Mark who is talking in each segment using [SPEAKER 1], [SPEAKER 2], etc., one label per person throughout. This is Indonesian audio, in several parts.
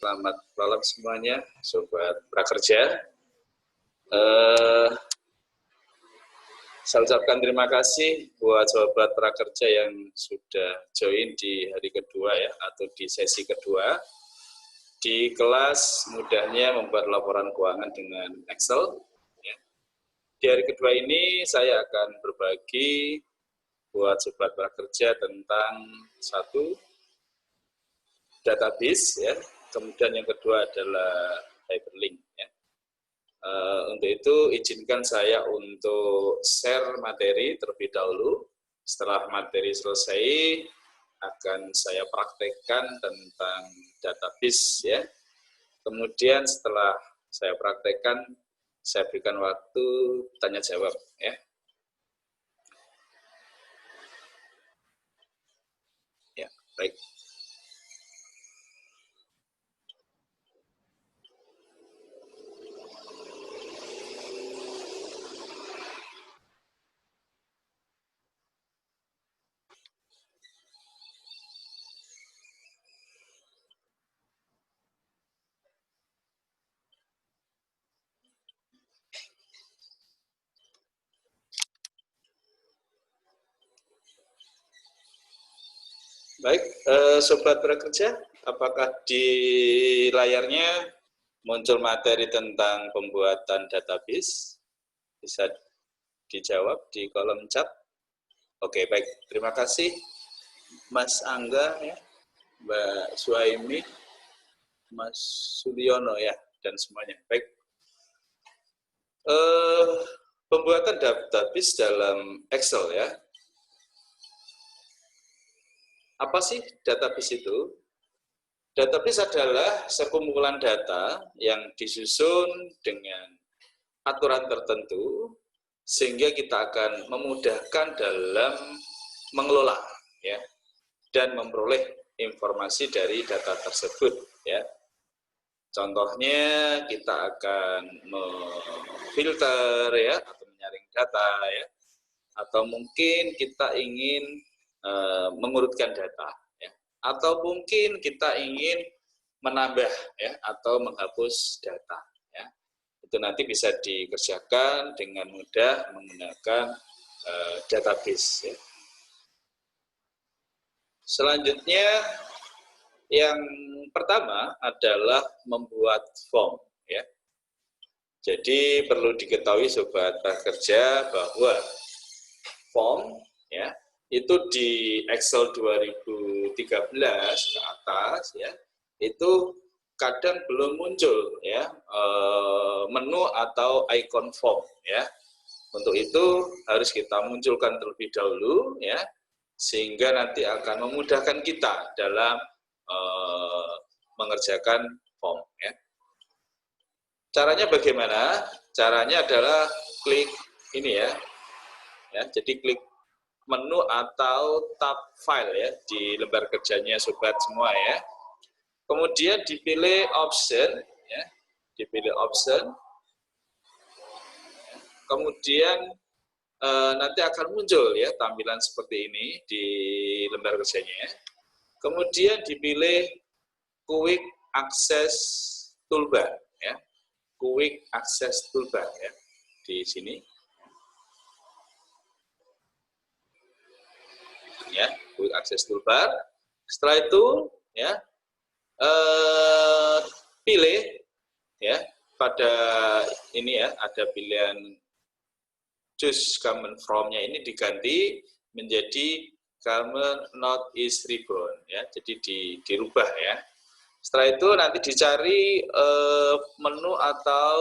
[SPEAKER 1] Selamat malam semuanya, Sobat Prakerja. Saya ucapkan terima kasih buat Sobat Prakerja yang sudah join di hari kedua ya, atau di sesi kedua. Di kelas mudahnya membuat laporan keuangan dengan Excel. Ya. Di hari kedua ini saya akan berbagi buat Sobat Prakerja tentang satu, database ya. Kemudian yang kedua adalah hyperlink. Ya. Untuk itu izinkan saya untuk share materi terlebih dahulu. Setelah materi selesai, akan saya praktekkan tentang database ya. Kemudian setelah saya praktekkan, saya berikan waktu tanya jawab ya. Ya, baik. Baik, Sobat Prakerja, apakah di layarnya muncul materi tentang pembuatan database? Bisa dijawab di kolom chat. Oke, baik. Terima kasih Mas Angga, ya, Mbak Suhaimi, Mas Suliono, ya, dan semuanya. Baik. Pembuatan database dalam Excel, ya. Apa sih database itu? Database adalah sekumpulan data yang disusun dengan aturan tertentu, sehingga kita akan memudahkan dalam mengelola ya, dan memperoleh informasi dari data tersebut. Ya. Contohnya kita akan memfilter ya, atau menyaring data ya, atau mungkin kita ingin mengurutkan data ya, atau mungkin kita ingin menambah ya, atau menghapus data ya. Itu nanti bisa dikerjakan dengan mudah menggunakan database ya. Selanjutnya yang pertama adalah membuat form ya. Jadi perlu diketahui Sobat Prakerja bahwa form ya itu di Excel 2013 ke atas ya, itu kadang belum muncul ya menu atau icon form ya. Untuk itu harus kita munculkan terlebih dahulu ya, sehingga nanti akan memudahkan kita dalam mengerjakan form ya. Caranya bagaimana? Caranya adalah klik ini ya. Ya, jadi klik menu atau tab file ya di lembar kerjanya Sobat semua ya. Kemudian dipilih option ya, dipilih option. Kemudian nanti akan muncul ya tampilan seperti ini di lembar kerjanya. Kemudian dipilih Quick Access Toolbar ya. Quick Access Toolbar ya di sini. Ya, Quick Access Toolbar. Setelah itu ya pilih ya pada ini ya, ada pilihan choose command from-nya ini diganti menjadi command not is reborn ya, jadi dirubah ya. Setelah itu nanti dicari menu atau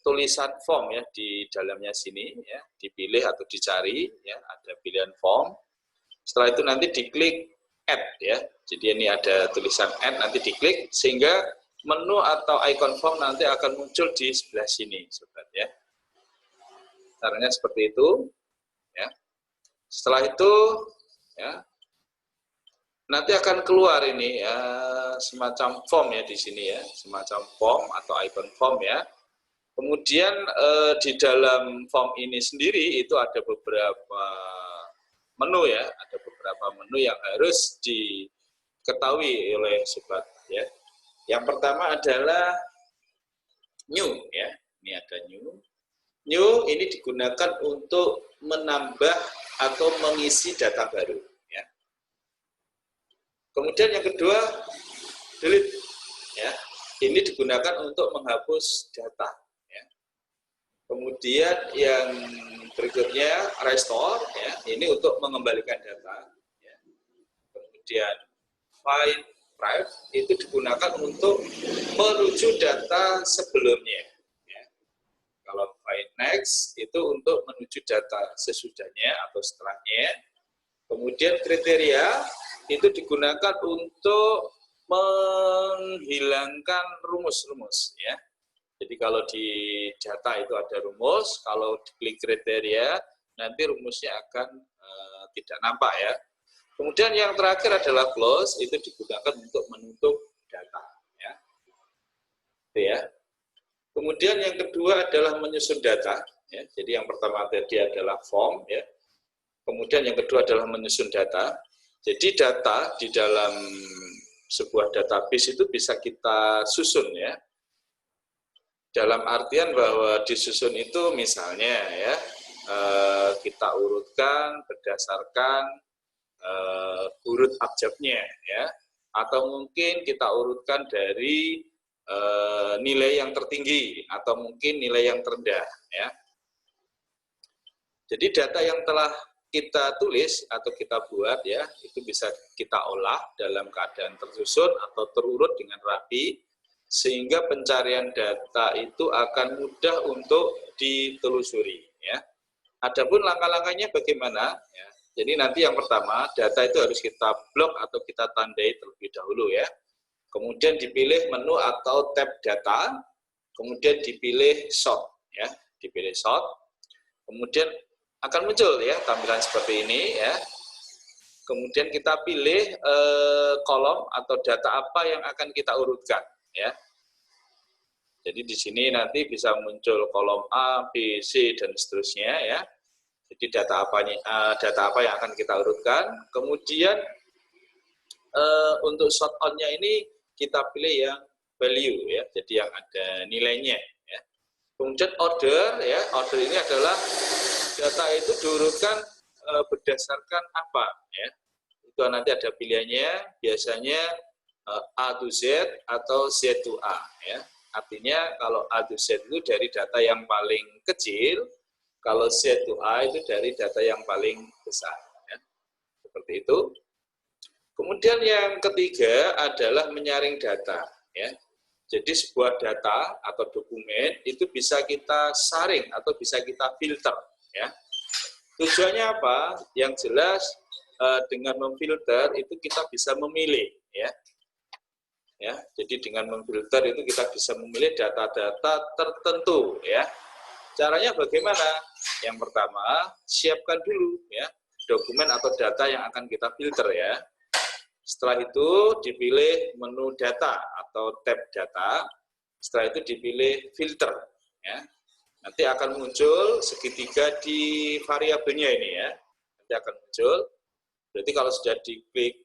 [SPEAKER 1] tulisan form ya di dalamnya sini ya, dipilih atau dicari ya, ada pilihan form. Setelah itu nanti diklik add ya, jadi ini ada tulisan add, nanti diklik sehingga menu atau icon form nanti akan muncul di sebelah sini Sobat ya. Caranya seperti itu ya. Setelah itu ya nanti akan keluar ini ya, semacam form ya di sini ya, semacam form atau icon form ya. Kemudian di dalam form ini sendiri itu ada beberapa menu ya, ada beberapa menu yang harus diketahui oleh Sobat ya. Yang pertama adalah new ya. Ini ada new. New ini digunakan untuk menambah atau mengisi data baru ya. Kemudian yang kedua delete ya. Ini digunakan untuk menghapus data ya. Kemudian yang berikutnya restore ya. Ini untuk mengembalikan data ya. Kemudian find prive itu digunakan untuk menuju data sebelumnya ya. Kalau find next itu untuk menuju data sesudahnya atau setelahnya. Kemudian kriteria itu digunakan untuk menghilangkan rumus-rumus ya. Jadi kalau di data itu ada rumus, kalau diklik kriteria nanti rumusnya akan tidak nampak ya. Kemudian yang terakhir adalah close, itu digunakan untuk menutup data ya. Itu ya. Kemudian yang kedua adalah menyusun data ya. Jadi yang pertama tadi adalah form ya. Kemudian yang kedua adalah menyusun data. Jadi data di dalam sebuah database itu bisa kita susun ya. Dalam artian bahwa disusun itu misalnya ya, kita urutkan berdasarkan urut abjadnya ya, atau mungkin kita urutkan dari nilai yang tertinggi atau mungkin nilai yang terendah ya. Jadi data yang telah kita tulis atau kita buat ya, itu bisa kita olah dalam keadaan tersusun atau terurut dengan rapi, sehingga pencarian data itu akan mudah untuk ditelusuri ya. Adapun langkah-langkahnya bagaimana ya. Jadi nanti yang pertama, data itu harus kita blok atau kita tandai terlebih dahulu ya. Kemudian dipilih menu atau tab data, kemudian dipilih sort ya, dipilih sort. Kemudian akan muncul ya tampilan seperti ini ya. Kemudian kita pilih kolom atau data apa yang akan kita urutkan ya. Jadi di sini nanti bisa muncul kolom A, B, C dan seterusnya ya. Jadi data apa yang akan kita urutkan. Kemudian untuk sort on-nya ini kita pilih yang value ya, jadi yang ada nilainya ya. Kemudian order ya, order ini adalah data itu diurutkan berdasarkan apa ya. Itu nanti ada pilihannya, biasanya A to Z atau Z to A ya. Artinya kalau A to Z itu dari data yang paling kecil, kalau Z to A itu dari data yang paling besar ya. Seperti itu. Kemudian yang ketiga adalah menyaring data ya. Jadi sebuah data atau dokumen itu bisa kita saring atau bisa kita filter ya. Tujuannya apa? Yang jelas dengan memfilter itu kita bisa memilih ya. Ya, jadi dengan memfilter itu kita bisa memilih data-data tertentu ya. Caranya bagaimana? Yang pertama, siapkan dulu ya dokumen atau data yang akan kita filter ya. Setelah itu dipilih menu data atau tab data. Setelah itu dipilih filter ya. Nanti akan muncul segitiga di variabelnya ini ya. Nanti akan muncul. Berarti kalau sudah diklik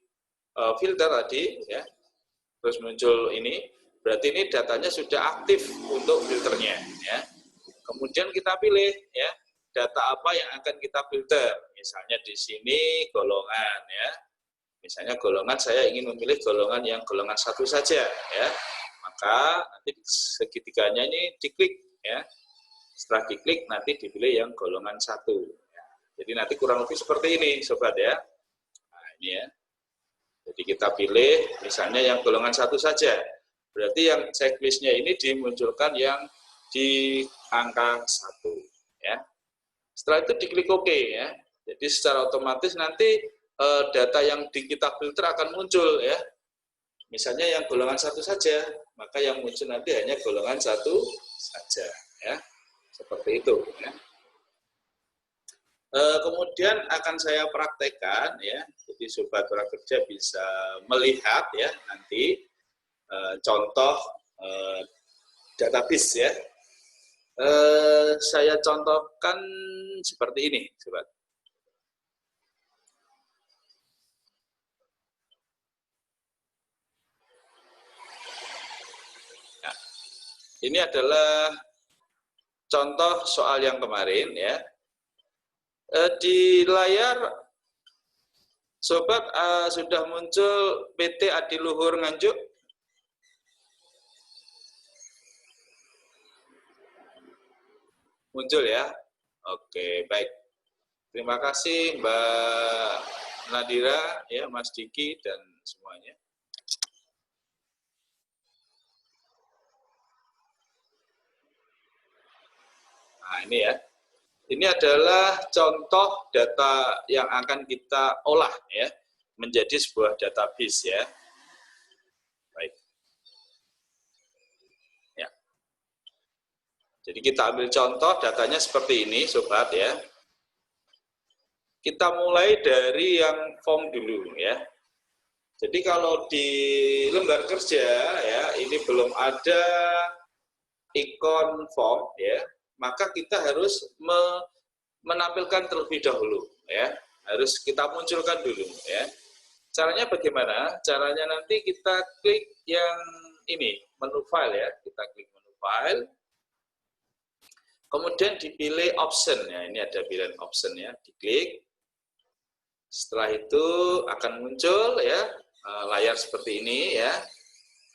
[SPEAKER 1] filter tadi ya, terus muncul ini, berarti ini datanya sudah aktif untuk filternya ya. Kemudian kita pilih ya, data apa yang akan kita filter. Misalnya di sini golongan ya. Misalnya golongan, saya ingin memilih golongan yang golongan 1 saja ya. Maka nanti segitiganya ini diklik ya. Setelah diklik nanti dipilih yang golongan 1 ya. Jadi nanti kurang lebih seperti ini sobat ya. Nah, ini ya. Jadi kita pilih misalnya yang golongan 1 saja. Berarti yang checklistnya ini dimunculkan yang di angka 1 ya. Setelah itu diklik OK ya. Jadi secara otomatis nanti data yang kita filter akan muncul ya. Misalnya yang golongan 1 saja, maka yang muncul nanti hanya golongan 1 saja ya. Seperti itu ya. Kemudian akan saya praktekkan ya. Jadi sobat prakerja bisa melihat ya nanti contoh database ya. Saya contohkan seperti ini sobat. Ini adalah contoh soal yang kemarin ya. Di layar sobat sudah muncul PT Adiluhur Nganjuk. Muncul ya. Oke, baik. Terima kasih Mbak Nadira, ya, Mas Diki dan semuanya. Nah, ini ya. Ini adalah contoh data yang akan kita olah ya menjadi sebuah database ya. Baik. Ya. Jadi kita ambil contoh datanya seperti ini, sobat ya. Kita mulai dari yang form dulu ya. Jadi kalau di lembar kerja ya, ini belum ada ikon form ya, maka kita harus menampilkan terlebih dahulu ya. Harus kita munculkan dulu ya. Caranya bagaimana? Caranya nanti kita klik yang ini, menu file ya. Kita klik menu file. Kemudian dipilih option ya. Ini ada pilihan option ya, diklik. Setelah itu akan muncul ya layar seperti ini ya.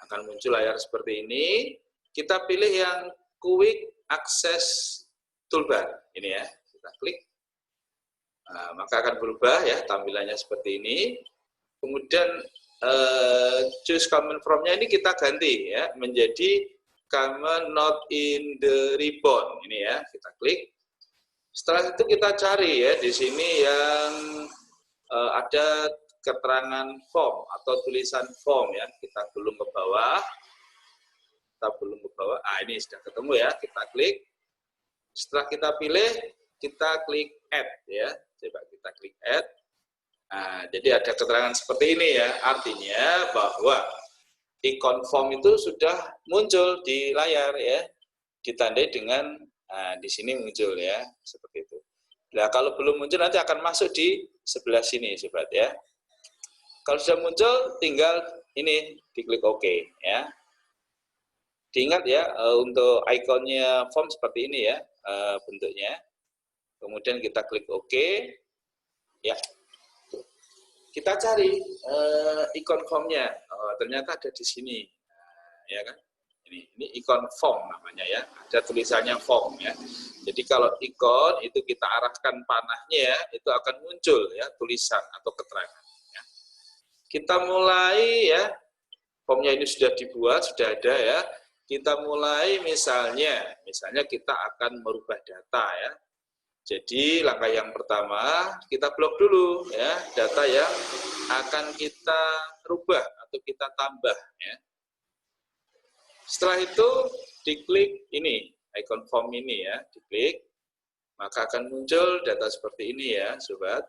[SPEAKER 1] Akan muncul layar seperti ini. Kita pilih yang Quick Access Toolbar ini ya. Kita klik. Nah, maka akan berubah ya tampilannya seperti ini. Kemudian choose command from-nya ini kita ganti ya menjadi command not in the ribbon ini ya. Kita klik. Setelah itu kita cari ya di sini yang ada keterangan form atau tulisan form ya. Kita belum ke bawah. Ini sudah ketemu ya. Kita klik. Setelah kita pilih, kita klik add ya. Coba kita klik add. Nah, jadi ada keterangan seperti ini ya. Artinya bahwa ikon form itu sudah muncul di layar ya. Ditandai dengan di sini muncul ya, seperti itu. Nah, kalau belum muncul nanti akan masuk di sebelah sini, sobat ya. Kalau sudah muncul, tinggal ini diklik OK ya. Diingat ya, untuk ikonnya form seperti ini ya bentuknya. Kemudian kita klik OK ya. Kita cari ikon formnya. Ternyata ada di sini, ya kan? Ini ikon form namanya ya, ada tulisannya form ya. Jadi kalau ikon itu kita arahkan panahnya ya, itu akan muncul ya tulisan atau keterangan. Ya. Kita mulai ya, formnya ini sudah dibuat, sudah ada ya. Kita mulai misalnya kita akan merubah data ya. Jadi langkah yang pertama kita blok dulu ya data yang akan kita rubah atau kita tambah ya. Setelah itu diklik ini, icon form ini ya, diklik, maka akan muncul data seperti ini ya, sobat.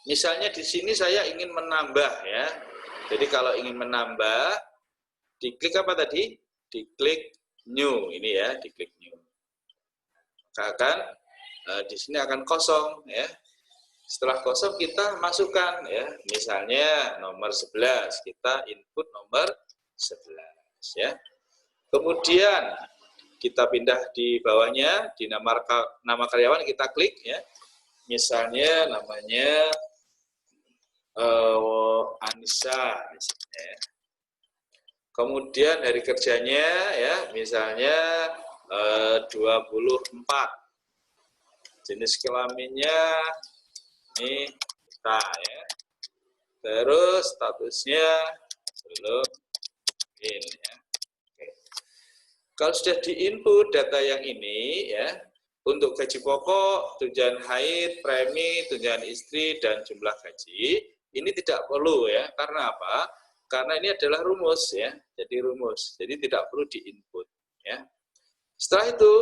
[SPEAKER 1] Misalnya di sini saya ingin menambah ya. Jadi kalau ingin menambah, diklik apa tadi? Diklik new ini ya, diklik new. Maka akan di sini akan kosong ya. Setelah kosong kita masukkan ya, misalnya nomor 11, kita input nomor 11. Ya. Kemudian kita pindah di bawahnya di nama karyawan kita klik ya. Misalnya namanya Anissa misalnya. Kemudian hari kerjanya ya misalnya 24. Jenis kelaminnya ini kita ya. Terus statusnya belum ini ya. Oke. Kalau sudah diinput data yang ini ya, untuk gaji pokok, tunjangan haid, premi, tunjangan istri dan jumlah gaji, ini tidak perlu ya. Karena apa? Karena ini adalah rumus ya. Jadi rumus. Jadi tidak perlu diinput ya. Setelah itu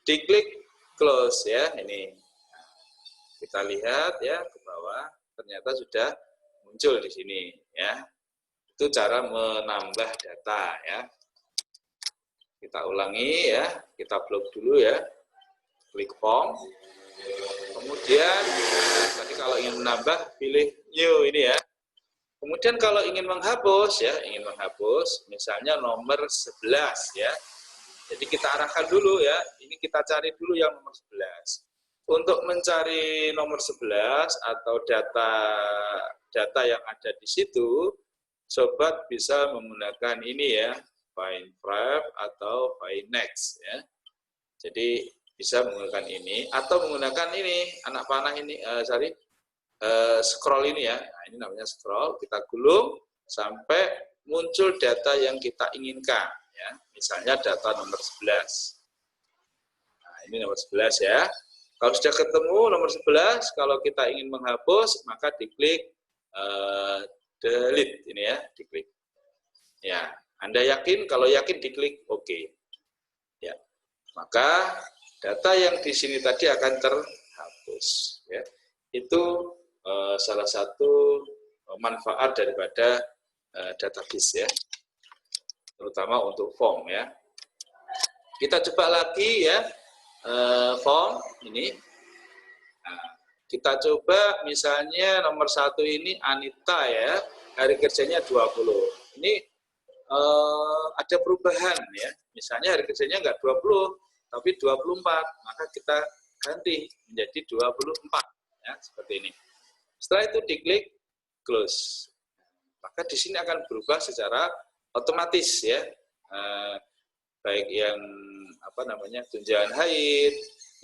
[SPEAKER 1] diklik close ya, ini. Kita lihat ya ke bawah, ternyata sudah muncul di sini ya. Itu cara menambah data ya. Kita ulangi ya, kita blok dulu ya. Klik form. Kemudian tadi kalau ingin menambah pilih new ini ya. Kemudian kalau ingin menghapus ya, misalnya nomor 11 ya. Jadi kita arahkan dulu ya, ini kita cari dulu yang nomor 11. Untuk mencari nomor 11 atau data yang ada di situ, sobat bisa menggunakan ini ya, find prep atau find next ya. Jadi bisa menggunakan ini atau menggunakan ini anak panah ini, scroll ini ya. Nah, ini namanya scroll, kita gulung sampai muncul data yang kita inginkan ya. Misalnya data nomor 11. Nah, ini nomor 11 ya. Kalau sudah ketemu nomor 11, kalau kita ingin menghapus, maka diklik delete ini ya, diklik. Ya, Anda yakin? Kalau yakin diklik OK. Ya. Maka data yang di sini tadi akan terhapus ya. Itu salah satu manfaat daripada database ya. Terutama untuk form ya. Kita coba lagi ya. Form ini. Nah, kita coba misalnya nomor 1 ini Anita ya, hari kerjanya 20. Ini ada perubahan ya, misalnya hari kerjanya enggak 20 tapi 24, maka kita ganti menjadi 24 ya, seperti ini. Setelah itu diklik close, maka di sini akan berubah secara otomatis ya, baik yang tunjangan haid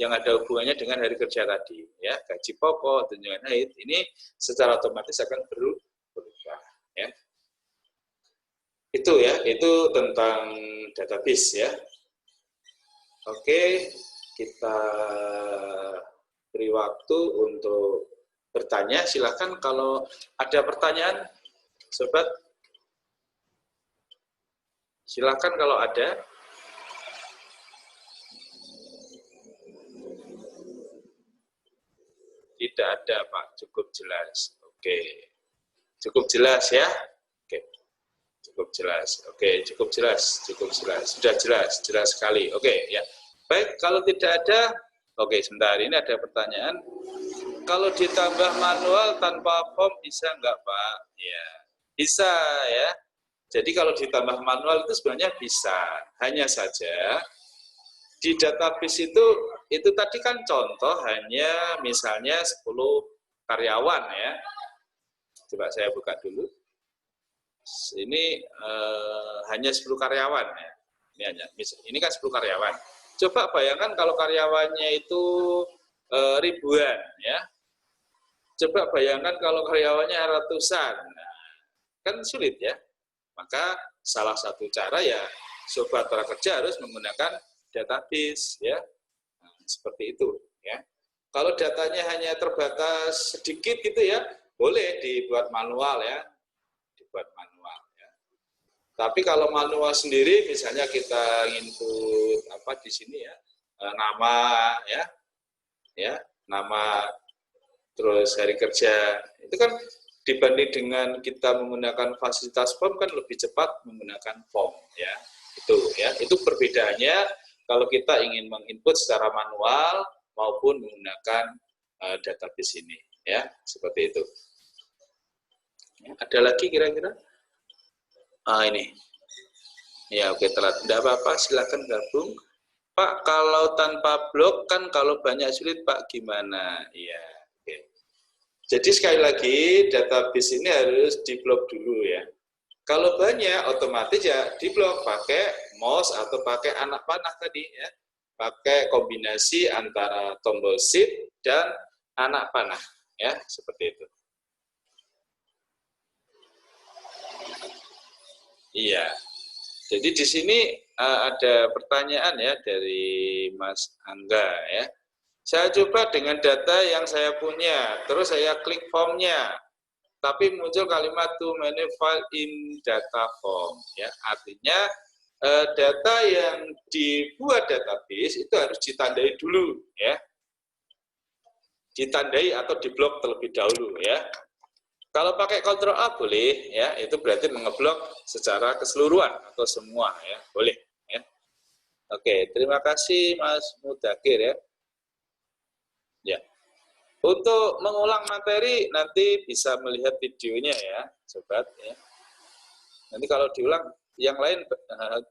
[SPEAKER 1] yang ada hubungannya dengan hari kerja tadi ya, gaji pokok, tunjangan haid, ini secara otomatis akan berubah ya. Itu ya, itu tentang database ya. Oke, kita beri waktu untuk bertanya, silakan kalau ada pertanyaan sobat, silakan kalau ada. Tidak ada Pak, cukup jelas. Oke. Cukup jelas ya. Oke. Cukup jelas. Oke, cukup jelas, Sudah jelas sekali. Oke, ya. Baik, kalau tidak ada, oke, sebentar, ini ada pertanyaan. Kalau ditambah manual tanpa form bisa enggak, Pak? Ya, bisa ya. Jadi kalau ditambah manual itu sebenarnya bisa. Hanya saja di database itu tadi kan contoh hanya misalnya 10 karyawan ya. Coba saya buka dulu. Ini hanya 10 karyawan ya. Ini kan 10 karyawan. Coba bayangkan kalau karyawannya itu ribuan ya. Coba bayangkan kalau karyawannya ratusan. Nah, kan sulit ya. Maka salah satu cara ya sobat prakerja harus menggunakan database ya. Nah, seperti itu ya. Kalau datanya hanya terbatas sedikit gitu ya, boleh dibuat manual ya. Tapi kalau manual sendiri misalnya kita input di sini ya, nama ya, nama terus hari kerja. Itu kan dibanding dengan kita menggunakan fasilitas form kan lebih cepat menggunakan form ya. Itu perbedaannya kalau kita ingin menginput secara manual maupun menggunakan database ini ya, seperti itu. Ada lagi kira-kira? Ini. Ya, oke, telat. Tidak apa-apa, silakan gabung. Pak, kalau tanpa blok kan kalau banyak sulit, Pak, gimana? Iya, oke. Jadi sekali lagi database ini harus diblok dulu ya. Kalau banyak otomatis ya diblok pakai mouse atau pakai anak panah tadi ya. Pakai kombinasi antara tombol shift dan anak panah ya, seperti itu. Iya. Jadi di sini ada pertanyaan ya dari Mas Angga ya. Saya coba dengan data yang saya punya, terus saya klik formnya, tapi muncul kalimat to manage file in data form ya. Artinya data yang dibuat database itu harus ditandai dulu ya. Ditandai atau diblok terlebih dahulu ya. Kalau pakai Ctrl A boleh ya, itu berarti mengeblok secara keseluruhan atau semua ya, boleh ya. Oke, terima kasih Mas Mudakir ya. Ya. Untuk mengulang materi nanti bisa melihat videonya ya, sobat. Ya. Nanti kalau diulang, yang lain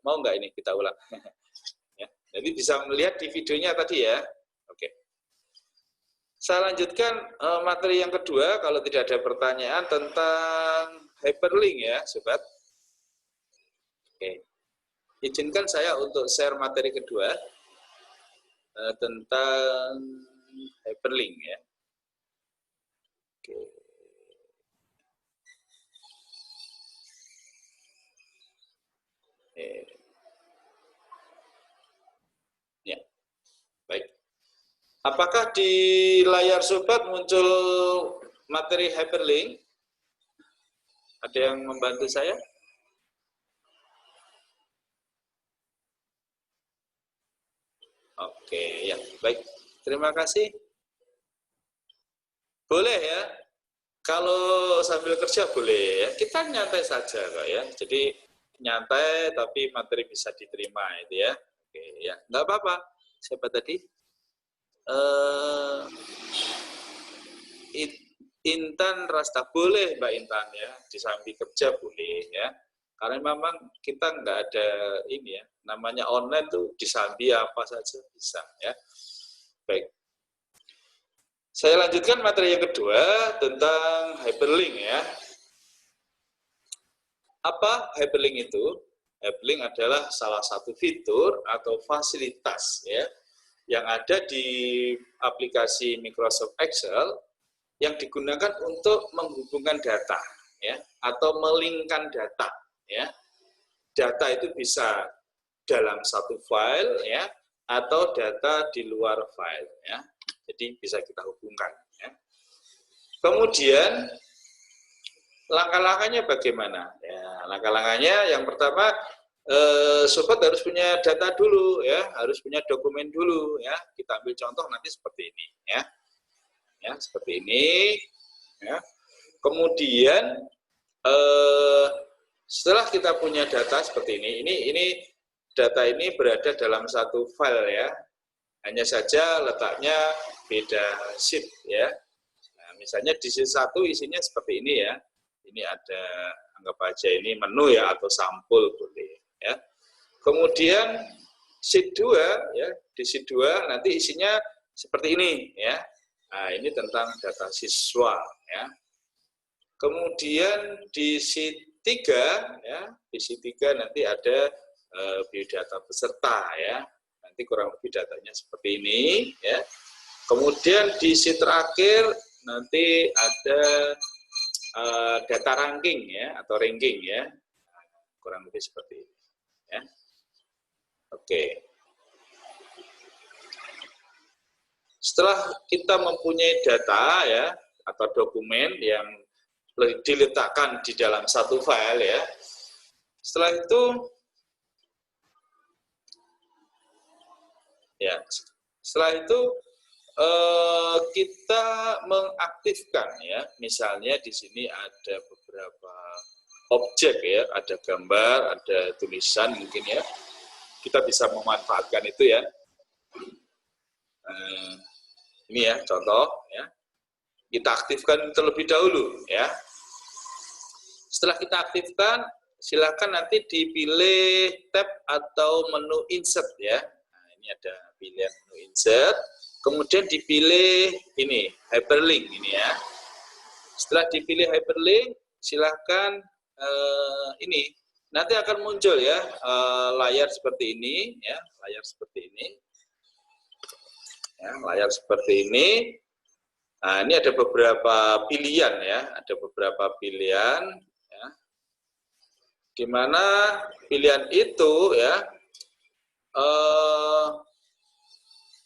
[SPEAKER 1] mau nggak ini kita ulang? Ya. Jadi bisa melihat di videonya tadi ya. Oke. Saya lanjutkan materi yang kedua, kalau tidak ada pertanyaan tentang hyperlink ya, sobat. Oke. Izinkan saya untuk share materi kedua tentang hyperlink ya. Oke. Ya, baik. Apakah di layar sobat muncul materi hyperlink? Ada yang membantu saya? Oke, ya, baik. Terima kasih. Boleh ya. Kalau sambil kerja boleh ya. Kita nyantai saja kok ya. Jadi nyantai tapi materi bisa diterima itu ya. Oke, ya. Nggak apa-apa. Siapa tadi? Intan Rasta, boleh Mbak Intan ya, di samping kerja boleh ya, karena memang kita nggak ada ini ya, namanya online tuh disambi apa saja bisa ya. Baik, saya lanjutkan materi yang kedua tentang hyperlink ya. Apa hyperlink itu? Hyperlink adalah salah satu fitur atau fasilitas ya yang ada di aplikasi Microsoft Excel yang digunakan untuk menghubungkan data ya atau melingkan data ya. Data itu bisa dalam satu file ya atau data di luar file ya. Jadi bisa kita hubungkan ya. Kemudian langkah-langkahnya bagaimana? Ya, langkah-langkahnya yang pertama sobat harus punya data dulu ya, harus punya dokumen dulu ya. Kita ambil contoh nanti seperti ini ya. Ya, seperti ini ya. Kemudian setelah kita punya data seperti ini data ini berada dalam satu file ya. Hanya saja letaknya beda sheet ya. Nah, misalnya di sheet 1 isinya seperti ini ya. Ini ada, anggap aja ini menu ya atau sampul boleh ya. Kemudian sheet 2 ya, di sheet 2 nanti isinya seperti ini ya. Nah, ini tentang data siswa ya. Kemudian di sheet 3 ya, di sheet 3 nanti ada biodata peserta ya. Nanti kurang lebih datanya seperti ini ya. Kemudian di sheet terakhir nanti ada data ranking ya atau ranking ya. Kurang lebih seperti ini ya. Oke. Setelah kita mempunyai data ya atau dokumen yang diletakkan di dalam satu file ya, setelah itu ya, setelah itu kita mengaktifkan ya, misalnya di sini ada beberapa objek ya, ada gambar, ada tulisan mungkin ya, kita bisa memanfaatkan itu ya. Ini ya contoh ya, kita aktifkan terlebih dahulu ya. Setelah kita aktifkan, silakan nanti dipilih tab atau menu insert ya. Nah, ini ada pilihan menu insert, kemudian dipilih ini hyperlink ini ya. Setelah dipilih hyperlink, silakan ini nanti akan muncul ya layar seperti ini ya, layar seperti ini. Ya, layar seperti ini. Nah, ini ada beberapa pilihan ya, ada beberapa pilihan ya. Di mana pilihan itu ya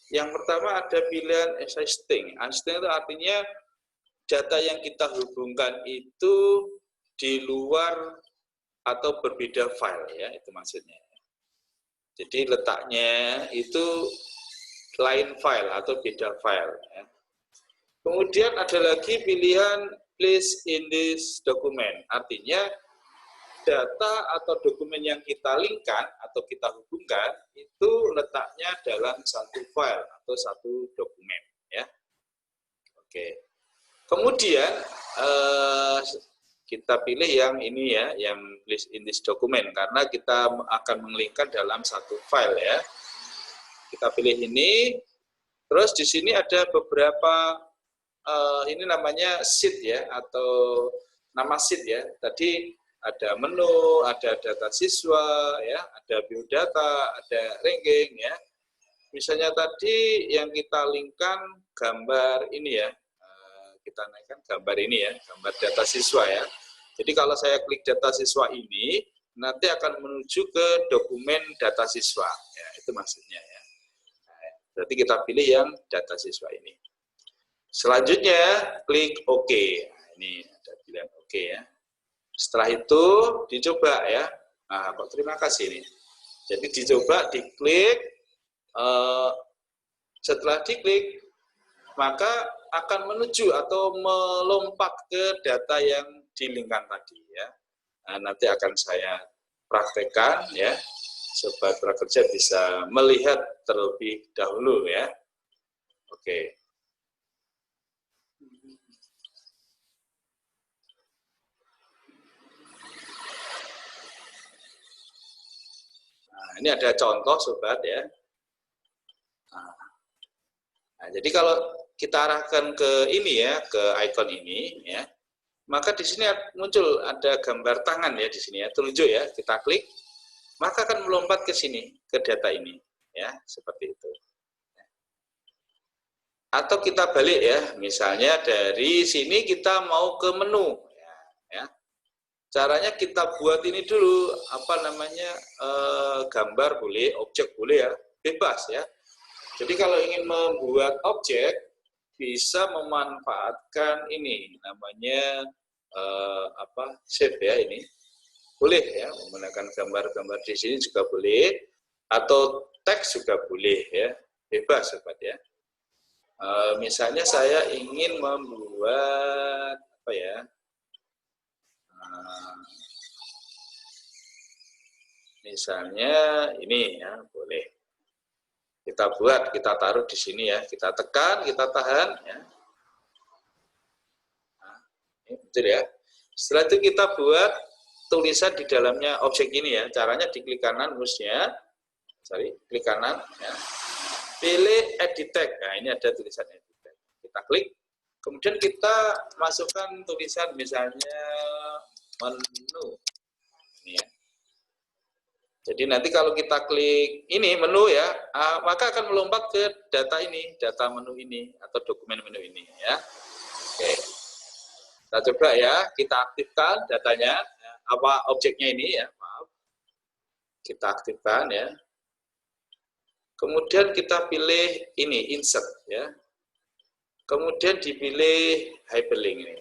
[SPEAKER 1] yang pertama ada pilihan existing. Existing itu artinya data yang kita hubungkan itu di luar atau berbeda file ya, itu maksudnya. Jadi letaknya itu lain file atau beda file ya. Kemudian ada lagi pilihan place in this document, artinya data atau dokumen yang kita linkkan atau kita hubungkan itu letaknya dalam satu file atau satu dokumen ya. Oke. Kemudian kita pilih yang ini ya, yang list in this document, karena kita akan menglinkkan dalam satu file ya. Kita pilih ini, terus di sini ada beberapa, ini namanya sheet ya, atau nama sheet ya. Tadi ada menu, ada data siswa, ya, ada biodata, ada ranking ya. Misalnya tadi yang kita linkkan gambar ini ya, kita naikkan gambar ini ya, gambar data siswa ya. Jadi kalau saya klik data siswa ini, nanti akan menuju ke dokumen data siswa, ya, itu maksudnya ya. Nah, berarti kita pilih yang data siswa ini. Selanjutnya klik OK. Nah, ini ada pilihan OK ya. Setelah itu dicoba ya. Nah, kok terima kasih nih. Jadi dicoba, diklik. Setelah diklik, maka akan menuju atau melompat ke data yang di-linkkan tadi ya. Nah, nanti akan saya praktekkan ya, sobat prakerja bisa melihat terlebih dahulu ya. Oke. Nah, ini ada contoh sobat ya. Nah, jadi kalau kita arahkan ke ini ya, ke icon ini ya, maka di sini muncul ada gambar tangan ya di sini ya, telunjuk ya, kita klik, maka akan melompat ke sini, ke data ini ya, seperti itu. Atau kita balik ya, misalnya dari sini kita mau ke menu ya. Caranya kita buat ini dulu, apa namanya, gambar boleh, objek boleh ya, bebas ya. Jadi kalau ingin membuat objek, bisa memanfaatkan ini, namanya shape ya ini. Boleh ya, menggunakan gambar-gambar di sini juga boleh, atau teks juga boleh ya, bebas sobat ya. Misalnya saya ingin membuat apa ya? Misalnya ini ya, boleh. Kita buat, kita taruh di sini ya, kita tekan, kita tahan ya. Nah, ini betul ya. Setelah itu kita buat tulisan di dalamnya objek ini ya. Caranya diklik kanan mouse-nya. Klik kanan ya. Pilih edit text. Nah, ini ada tulisan edit text. Kita klik. Kemudian kita masukkan tulisan misalnya menu. Ini ya. Jadi nanti kalau kita klik ini menu ya, maka akan melompat ke data ini, data menu ini atau dokumen menu ini ya. Oke. Kita coba ya, kita aktifkan datanya, apa objeknya ini ya, maaf. Kita aktifkan ya. Kemudian kita pilih ini insert ya. Kemudian dipilih hyperlink ini.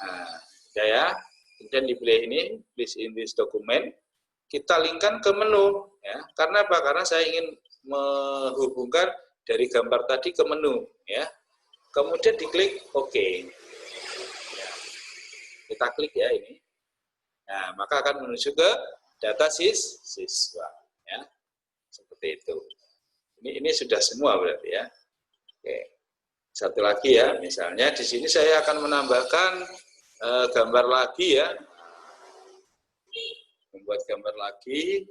[SPEAKER 1] Nah, ya. Kemudian dipilih ini list in this document. Kita linkkan ke menu ya. Karena apa? Karena saya ingin menghubungkan dari gambar tadi ke menu ya. Kemudian diklik OK. Ya. Kita klik ya ini. Nah, maka akan menuju ke data siswa ya. Seperti itu. Ini sudah semua berarti ya. Oke. Satu lagi ya, misalnya di sini saya akan menambahkan gambar lagi ya. Membuat gambar lagi,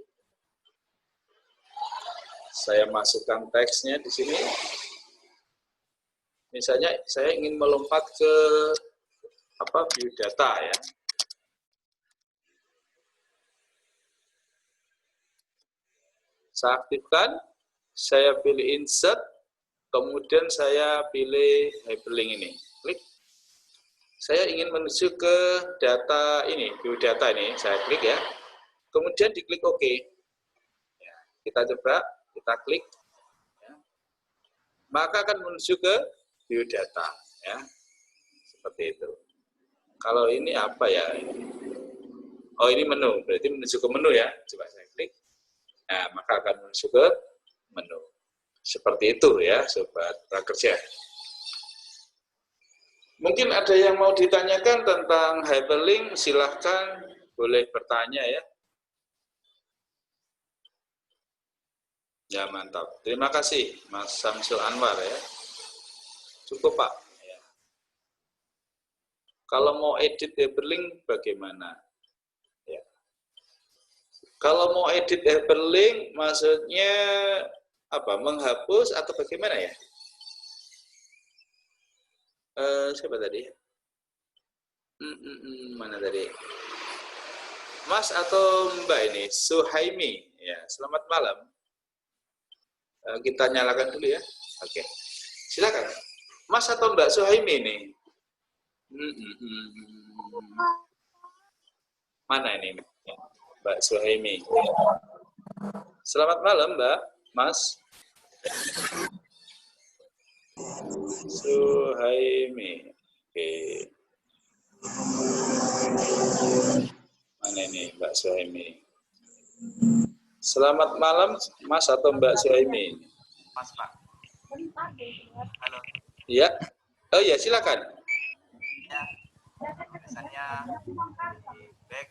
[SPEAKER 1] saya masukkan teksnya di sini. Misalnya saya ingin melompat ke biodata ya. Saya aktifkan, saya pilih insert, kemudian saya pilih hyperlink ini. Klik. Saya ingin menuju ke data ini, biodata ini, saya klik ya. Kemudian diklik OK. Ya, kita coba, kita klik. Ya. Maka akan menuju ke biodata. Ya. Seperti itu. Kalau ini apa ya? Oh, ini menu. Berarti menuju ke menu ya. Coba saya klik. Nah, maka akan menuju ke menu. Seperti itu ya, sobat prakerja. Mungkin ada yang mau ditanyakan tentang hyperlink, silahkan boleh bertanya ya. Ya, mantap. Terima kasih Mas Samsul Anwar ya. Cukup, Pak. Ya. Kalau mau edit hyperlink bagaimana? Ya. Kalau mau edit hyperlink maksudnya apa? Menghapus atau bagaimana ya? Siapa tadi? Mana tadi? Mas atau Mbak ini? Suhaimi. Ya, selamat malam. Kita nyalakan dulu ya. Oke. Silakan. Mas atau Mbak Suhaimi ini? Mana ini? Mbak Suhaimi. Selamat malam, Mbak. Mas. Suhaimi. Oke. Mana ini Mbak Suhaimi? Selamat malam, Mas atau Mbak Suhaimi?
[SPEAKER 2] Mas, Pak. Halo.
[SPEAKER 1] Iya. Oh iya, silakan.
[SPEAKER 2] Ya, biasanya di back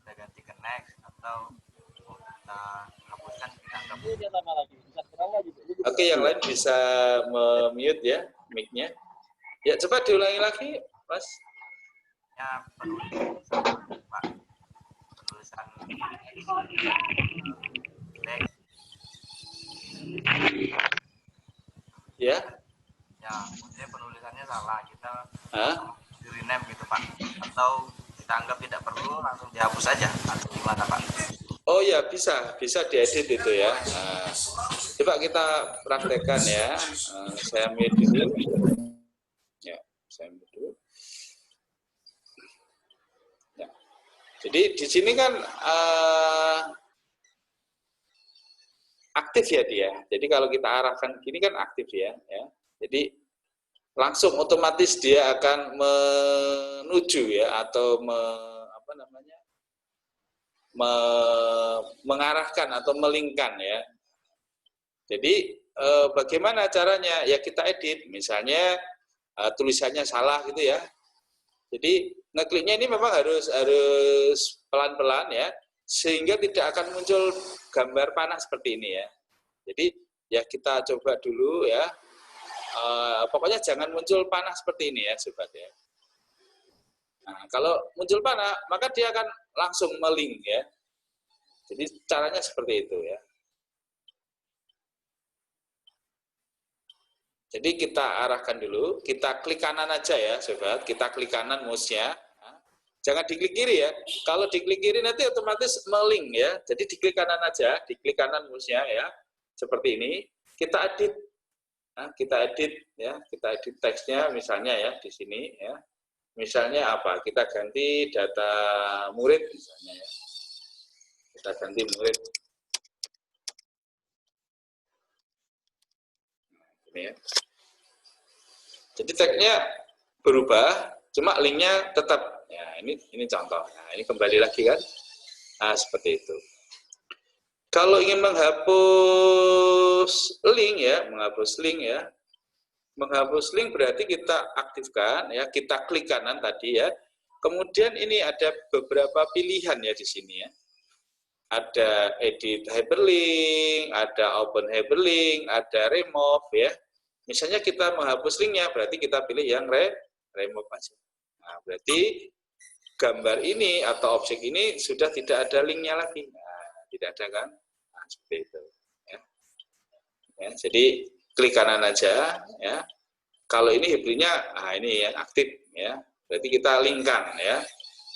[SPEAKER 2] kita ganti ke next atau kita hapuskan kita anggap.
[SPEAKER 1] Oke, yang lain bisa mute ya mic-nya. Ya, coba diulangi lagi, Mas.
[SPEAKER 2] Ya, Pak. Penulisan next.
[SPEAKER 1] Ya.
[SPEAKER 2] Ya, maksudnya penulisannya salah, kita
[SPEAKER 1] di
[SPEAKER 2] rename gitu, Pak. Atau kita anggap tidak perlu, langsung dihapus saja. Atau gimana, Pak?
[SPEAKER 1] Oh ya, bisa diedit itu ya. Coba kita praktekkan ya. Saya mute dulu. Ya, saya mute dulu. Ya. Jadi di sini kan aktif ya dia. Jadi kalau kita arahkan gini kan aktif ya. Jadi langsung otomatis dia akan menuju ya atau mengarahkan atau melingkan ya. Jadi bagaimana caranya? Ya kita edit, misalnya tulisannya salah gitu ya. Jadi ngekliknya ini memang harus pelan-pelan ya, sehingga tidak akan muncul gambar panah seperti ini ya. Jadi ya kita coba dulu ya. Pokoknya jangan muncul panah seperti ini ya, sobat ya. Nah, kalau muncul panah, maka dia akan langsung melink ya. Jadi caranya seperti itu ya. Jadi kita arahkan dulu, kita klik kanan aja ya, sobat. Kita klik kanan mouse-nya. Jangan diklik kiri ya. Kalau diklik kiri nanti otomatis melink ya. Jadi diklik kanan aja, diklik kanan mouse-nya ya. Seperti ini. Kita edit. Nah, kita edit ya, kita edit teksnya misalnya ya di sini ya. Misalnya apa? Kita ganti data murid misalnya ya. Kita ganti murid. Nah, ini ya. Jadi teksnya berubah, cuma linknya tetap. Ya, ini contoh. Nah, ini kembali lagi kan. Nah, seperti itu. Kalau ingin menghapus link ya, menghapus link berarti kita aktifkan ya, kita klik kanan tadi ya. Kemudian ini ada beberapa pilihan ya di sini ya. Ada edit hyperlink, ada open hyperlink, ada remove ya. Misalnya kita menghapus linknya, berarti kita pilih yang remove aja. Nah, berarti gambar ini atau objek ini sudah tidak ada linknya lagi. Nah, tidak ada kan? Nah, seperti itu. Ya, jadi klik kanan aja ya. Kalau ini hybridnya, nah ini yang aktif ya. Berarti kita linkkan ya.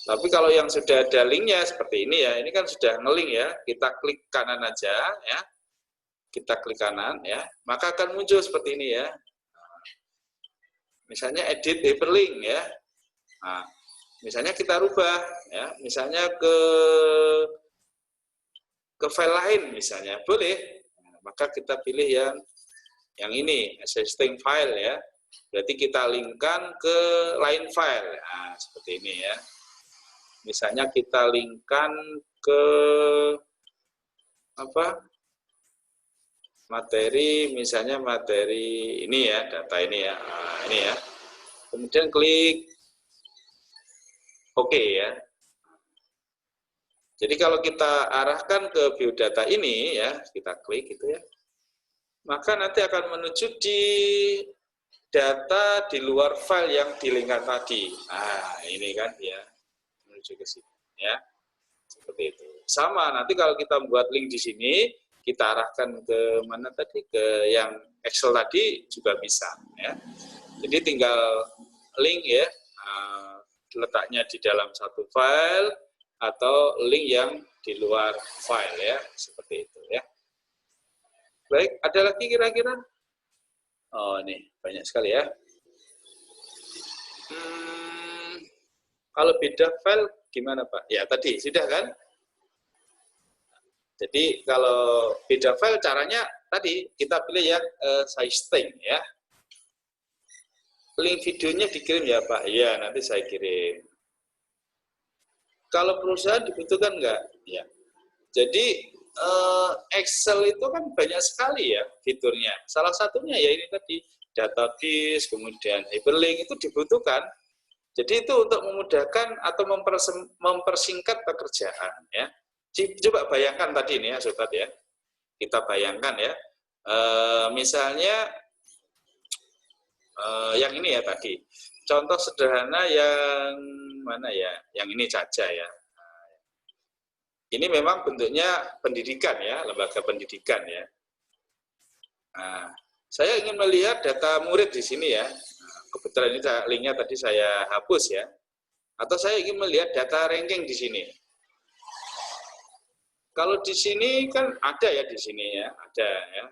[SPEAKER 1] Tapi kalau yang sudah ada linknya seperti ini ya, ini kan sudah ngelink ya. Kita klik kanan aja ya. Kita klik kanan ya, maka akan muncul seperti ini ya. Misalnya edit hyperlink ya. Nah, misalnya kita rubah ya, misalnya ke file lain misalnya, boleh. Nah, maka kita pilih yang ini, existing file ya. Berarti kita linkkan ke lain file. Nah, seperti ini ya. Misalnya kita linkkan ke apa? Materi, misalnya materi ini ya, data ini ya. Nah, ini ya. Kemudian klik OK ya. Jadi kalau kita arahkan ke biodata ini ya, kita klik gitu ya. Maka nanti akan menuju di data di luar file yang dilingkan tadi. Nah, ini kan ya, menuju ke sini ya. Seperti itu. Sama nanti kalau kita buat link di sini, kita arahkan ke mana tadi, ke yang Excel tadi juga bisa ya. Jadi tinggal link ya, letaknya di dalam satu file atau link yang di luar file ya, seperti itu ya. Baik, ada lagi kira-kira? Oh, ini banyak sekali ya. Kalau beda file gimana Pak? Ya tadi sudah kan? Jadi kalau beda file caranya tadi kita pilih yang SciSting ya. Link videonya dikirim ya Pak? Iya, nanti saya kirim. Kalau perusahaan dibutuhkan enggak? Ya. Jadi Excel itu kan banyak sekali ya fiturnya. Salah satunya ya ini tadi database, kemudian hyperlink itu dibutuhkan. Jadi itu untuk memudahkan atau mempersingkat pekerjaan ya. Coba bayangkan tadi ini ya sobat ya. Kita bayangkan ya. Misalnya yang ini ya tadi. Contoh sederhana yang mana ya? Yang ini saja ya. Ini memang bentuknya pendidikan ya, lembaga pendidikan ya. Nah, saya ingin melihat data murid di sini ya. Kebetulan ini linknya tadi saya hapus ya. Atau saya ingin melihat data ranking di sini. Kalau di sini kan ada ya di sini ya, ada ya.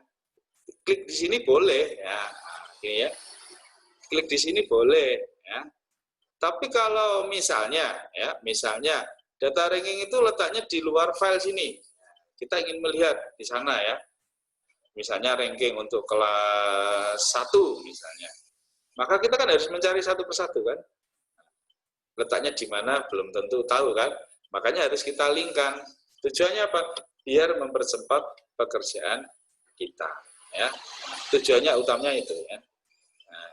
[SPEAKER 1] Klik di sini boleh ya, ini ya. Klik di sini boleh ya. Tapi kalau misalnya ya, misalnya data ranking itu letaknya di luar file sini. Kita ingin melihat di sana ya. Misalnya ranking untuk kelas 1 misalnya. Maka kita kan harus mencari satu persatu kan. Letaknya di mana belum tentu tahu kan. Makanya harus kita linkkan. Tujuannya apa? Biar mempercepat pekerjaan kita ya. Tujuannya utamanya itu ya. Nah,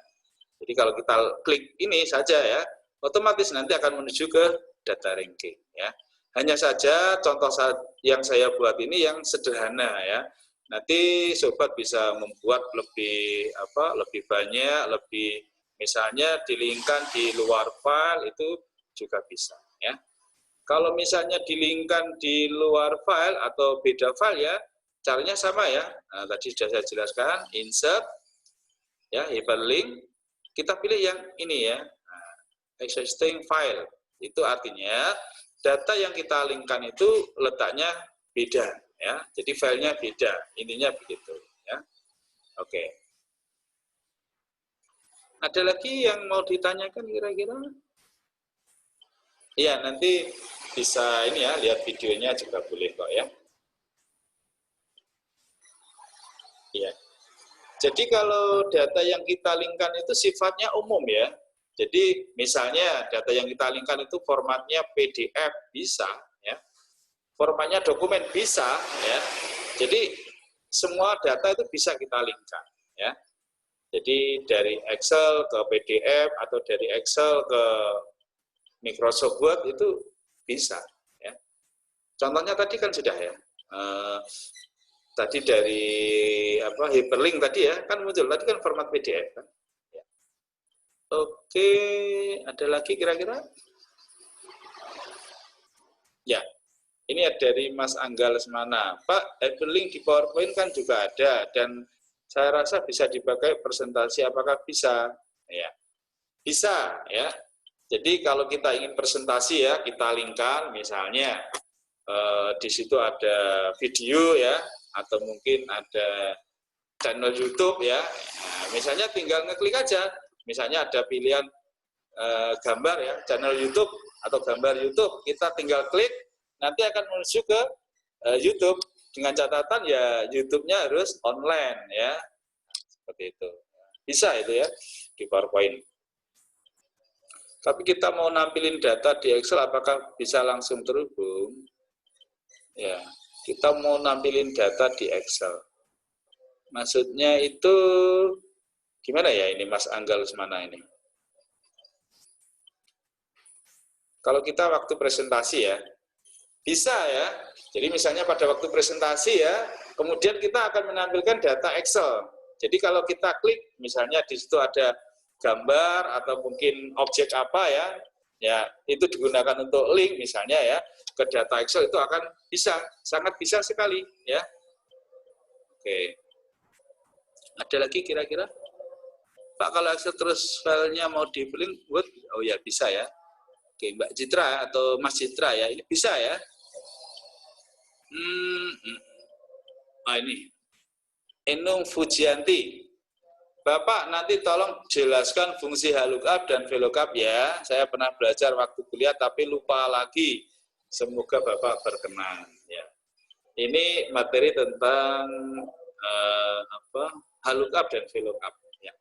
[SPEAKER 1] jadi kalau kita klik ini saja ya, otomatis nanti akan menuju ke data ranking ya. Hanya saja contoh yang saya buat ini yang sederhana ya. Nanti sobat bisa membuat lebih banyak, lebih misalnya dilingkan di luar file itu juga bisa ya. Kalau misalnya dilingkan di luar file atau beda file ya, caranya sama ya. Nah, tadi sudah saya jelaskan, insert ya, hyperlink. Kita pilih yang ini ya. Nah, existing file. Itu artinya data yang kita linkkan itu letaknya beda ya. Jadi filenya beda. Intinya begitu ya. Oke. Ada lagi yang mau ditanyakan kira-kira? Iya, nanti bisa ini ya, lihat videonya juga boleh kok ya. Iya. Jadi kalau data yang kita linkkan itu sifatnya umum ya. Jadi misalnya data yang kita linkkan itu formatnya PDF bisa ya. Formatnya dokumen bisa ya. Jadi semua data itu bisa kita linkkan ya. Jadi dari Excel ke PDF atau dari Excel ke Microsoft Word itu bisa ya. Contohnya tadi kan sudah ya. Tadi dari hyperlink tadi ya, kan muncul tadi kan format PDF kan. Ya. Oke, ada lagi kira-kira? Ya, ini ada dari Mas Angga Lesmana. Pak, hyperlink di PowerPoint kan juga ada dan saya rasa bisa dipakai presentasi. Apakah bisa? Ya, bisa ya. Jadi kalau kita ingin presentasi ya, kita linkkan misalnya di situ ada video ya, atau mungkin ada channel YouTube ya. Nah, misalnya tinggal ngeklik aja. Misalnya ada pilihan gambar ya, channel YouTube atau gambar YouTube. Kita tinggal klik, nanti akan menuju ke YouTube. Dengan catatan ya YouTube-nya harus online ya. Seperti itu. Bisa itu ya di PowerPoint. Tapi kita mau nampilin data di Excel, apakah bisa langsung terhubung? Ya, kita mau nampilin data di Excel. Maksudnya itu gimana ya ini Mas Angga Lesmana ini? Kalau kita waktu presentasi ya, bisa ya. Jadi misalnya pada waktu presentasi ya, kemudian kita akan menampilkan data Excel. Jadi kalau kita klik, misalnya di situ ada gambar atau mungkin objek apa ya itu digunakan untuk link misalnya ya ke data Excel, itu akan bisa, sangat bisa sekali ya. Oke. Ada lagi kira-kira? Pak, kalau Excel terus filenya mau di link, oh ya bisa ya. Oke, Mbak Citra atau Mas Citra ya, ini bisa ya. Ini Enung Fujianti. Bapak nanti tolong jelaskan fungsi VLOOKUP dan VLOOKUP ya. Saya pernah belajar waktu kuliah tapi lupa lagi. Semoga Bapak berkenan ya. Ini materi tentang VLOOKUP dan VLOOKUP ya.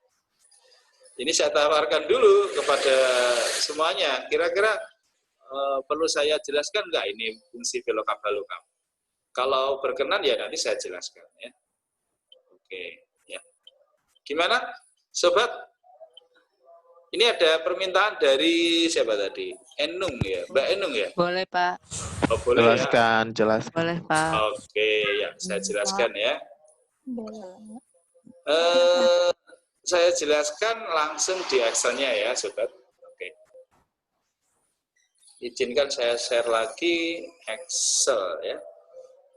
[SPEAKER 1] Ini saya tawarkan dulu kepada semuanya. Kira-kira perlu saya jelaskan nggak ini fungsi VLOOKUP VLOOKUP? Kalau berkenan ya nanti saya jelaskan ya. Oke. Gimana, Sobat? Ini ada permintaan dari siapa tadi? Enung ya, Mbak Enung ya?
[SPEAKER 3] Boleh, Pak.
[SPEAKER 1] Oh, boleh
[SPEAKER 4] Jelaskan,
[SPEAKER 1] ya?
[SPEAKER 4] jelaskan.
[SPEAKER 3] Boleh, Pak.
[SPEAKER 1] Oke, ya saya jelaskan ya. Saya jelaskan langsung di Excel-nya ya, Sobat. Oke. Izinkan saya share lagi Excel ya.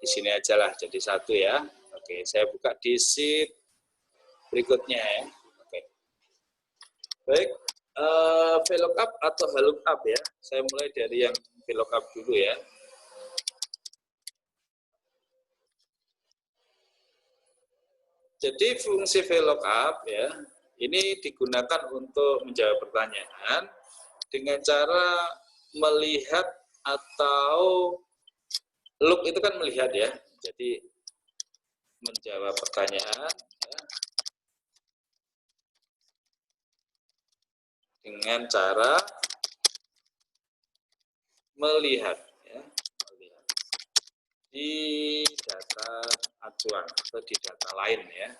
[SPEAKER 1] Di sini aja lah, jadi satu ya. Oke, saya buka di sheet berikutnya ya. Oke. Baik, VLOOKUP atau VLOOKUP ya. Saya mulai dari yang VLOOKUP dulu ya. Jadi fungsi VLOOKUP ya, ini digunakan untuk menjawab pertanyaan dengan cara melihat atau look itu kan melihat ya. Jadi menjawab pertanyaan ya, dengan cara melihat ya, melihat di data acuan atau di data lain ya,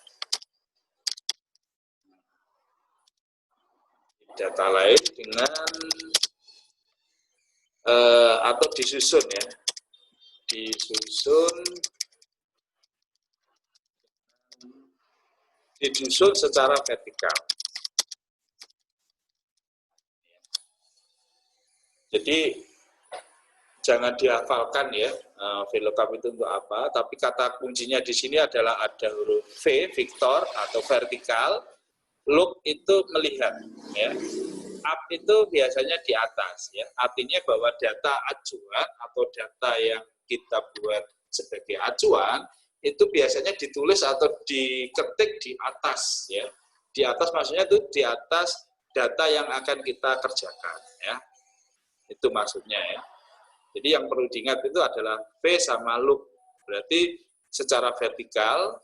[SPEAKER 1] di data lain dengan atau disusun ya, disusun secara vertikal. Jadi jangan dihafalkan ya VLOOKUP itu untuk apa, tapi kata kuncinya di sini adalah ada huruf V, Victor atau vertikal, look itu melihat ya, up itu biasanya di atas ya, artinya bahwa data acuan atau data yang kita buat sebagai acuan itu biasanya ditulis atau diketik di atas ya, di atas maksudnya itu di atas data yang akan kita kerjakan ya. Itu maksudnya ya. Jadi yang perlu diingat itu adalah V sama look. Berarti secara vertikal,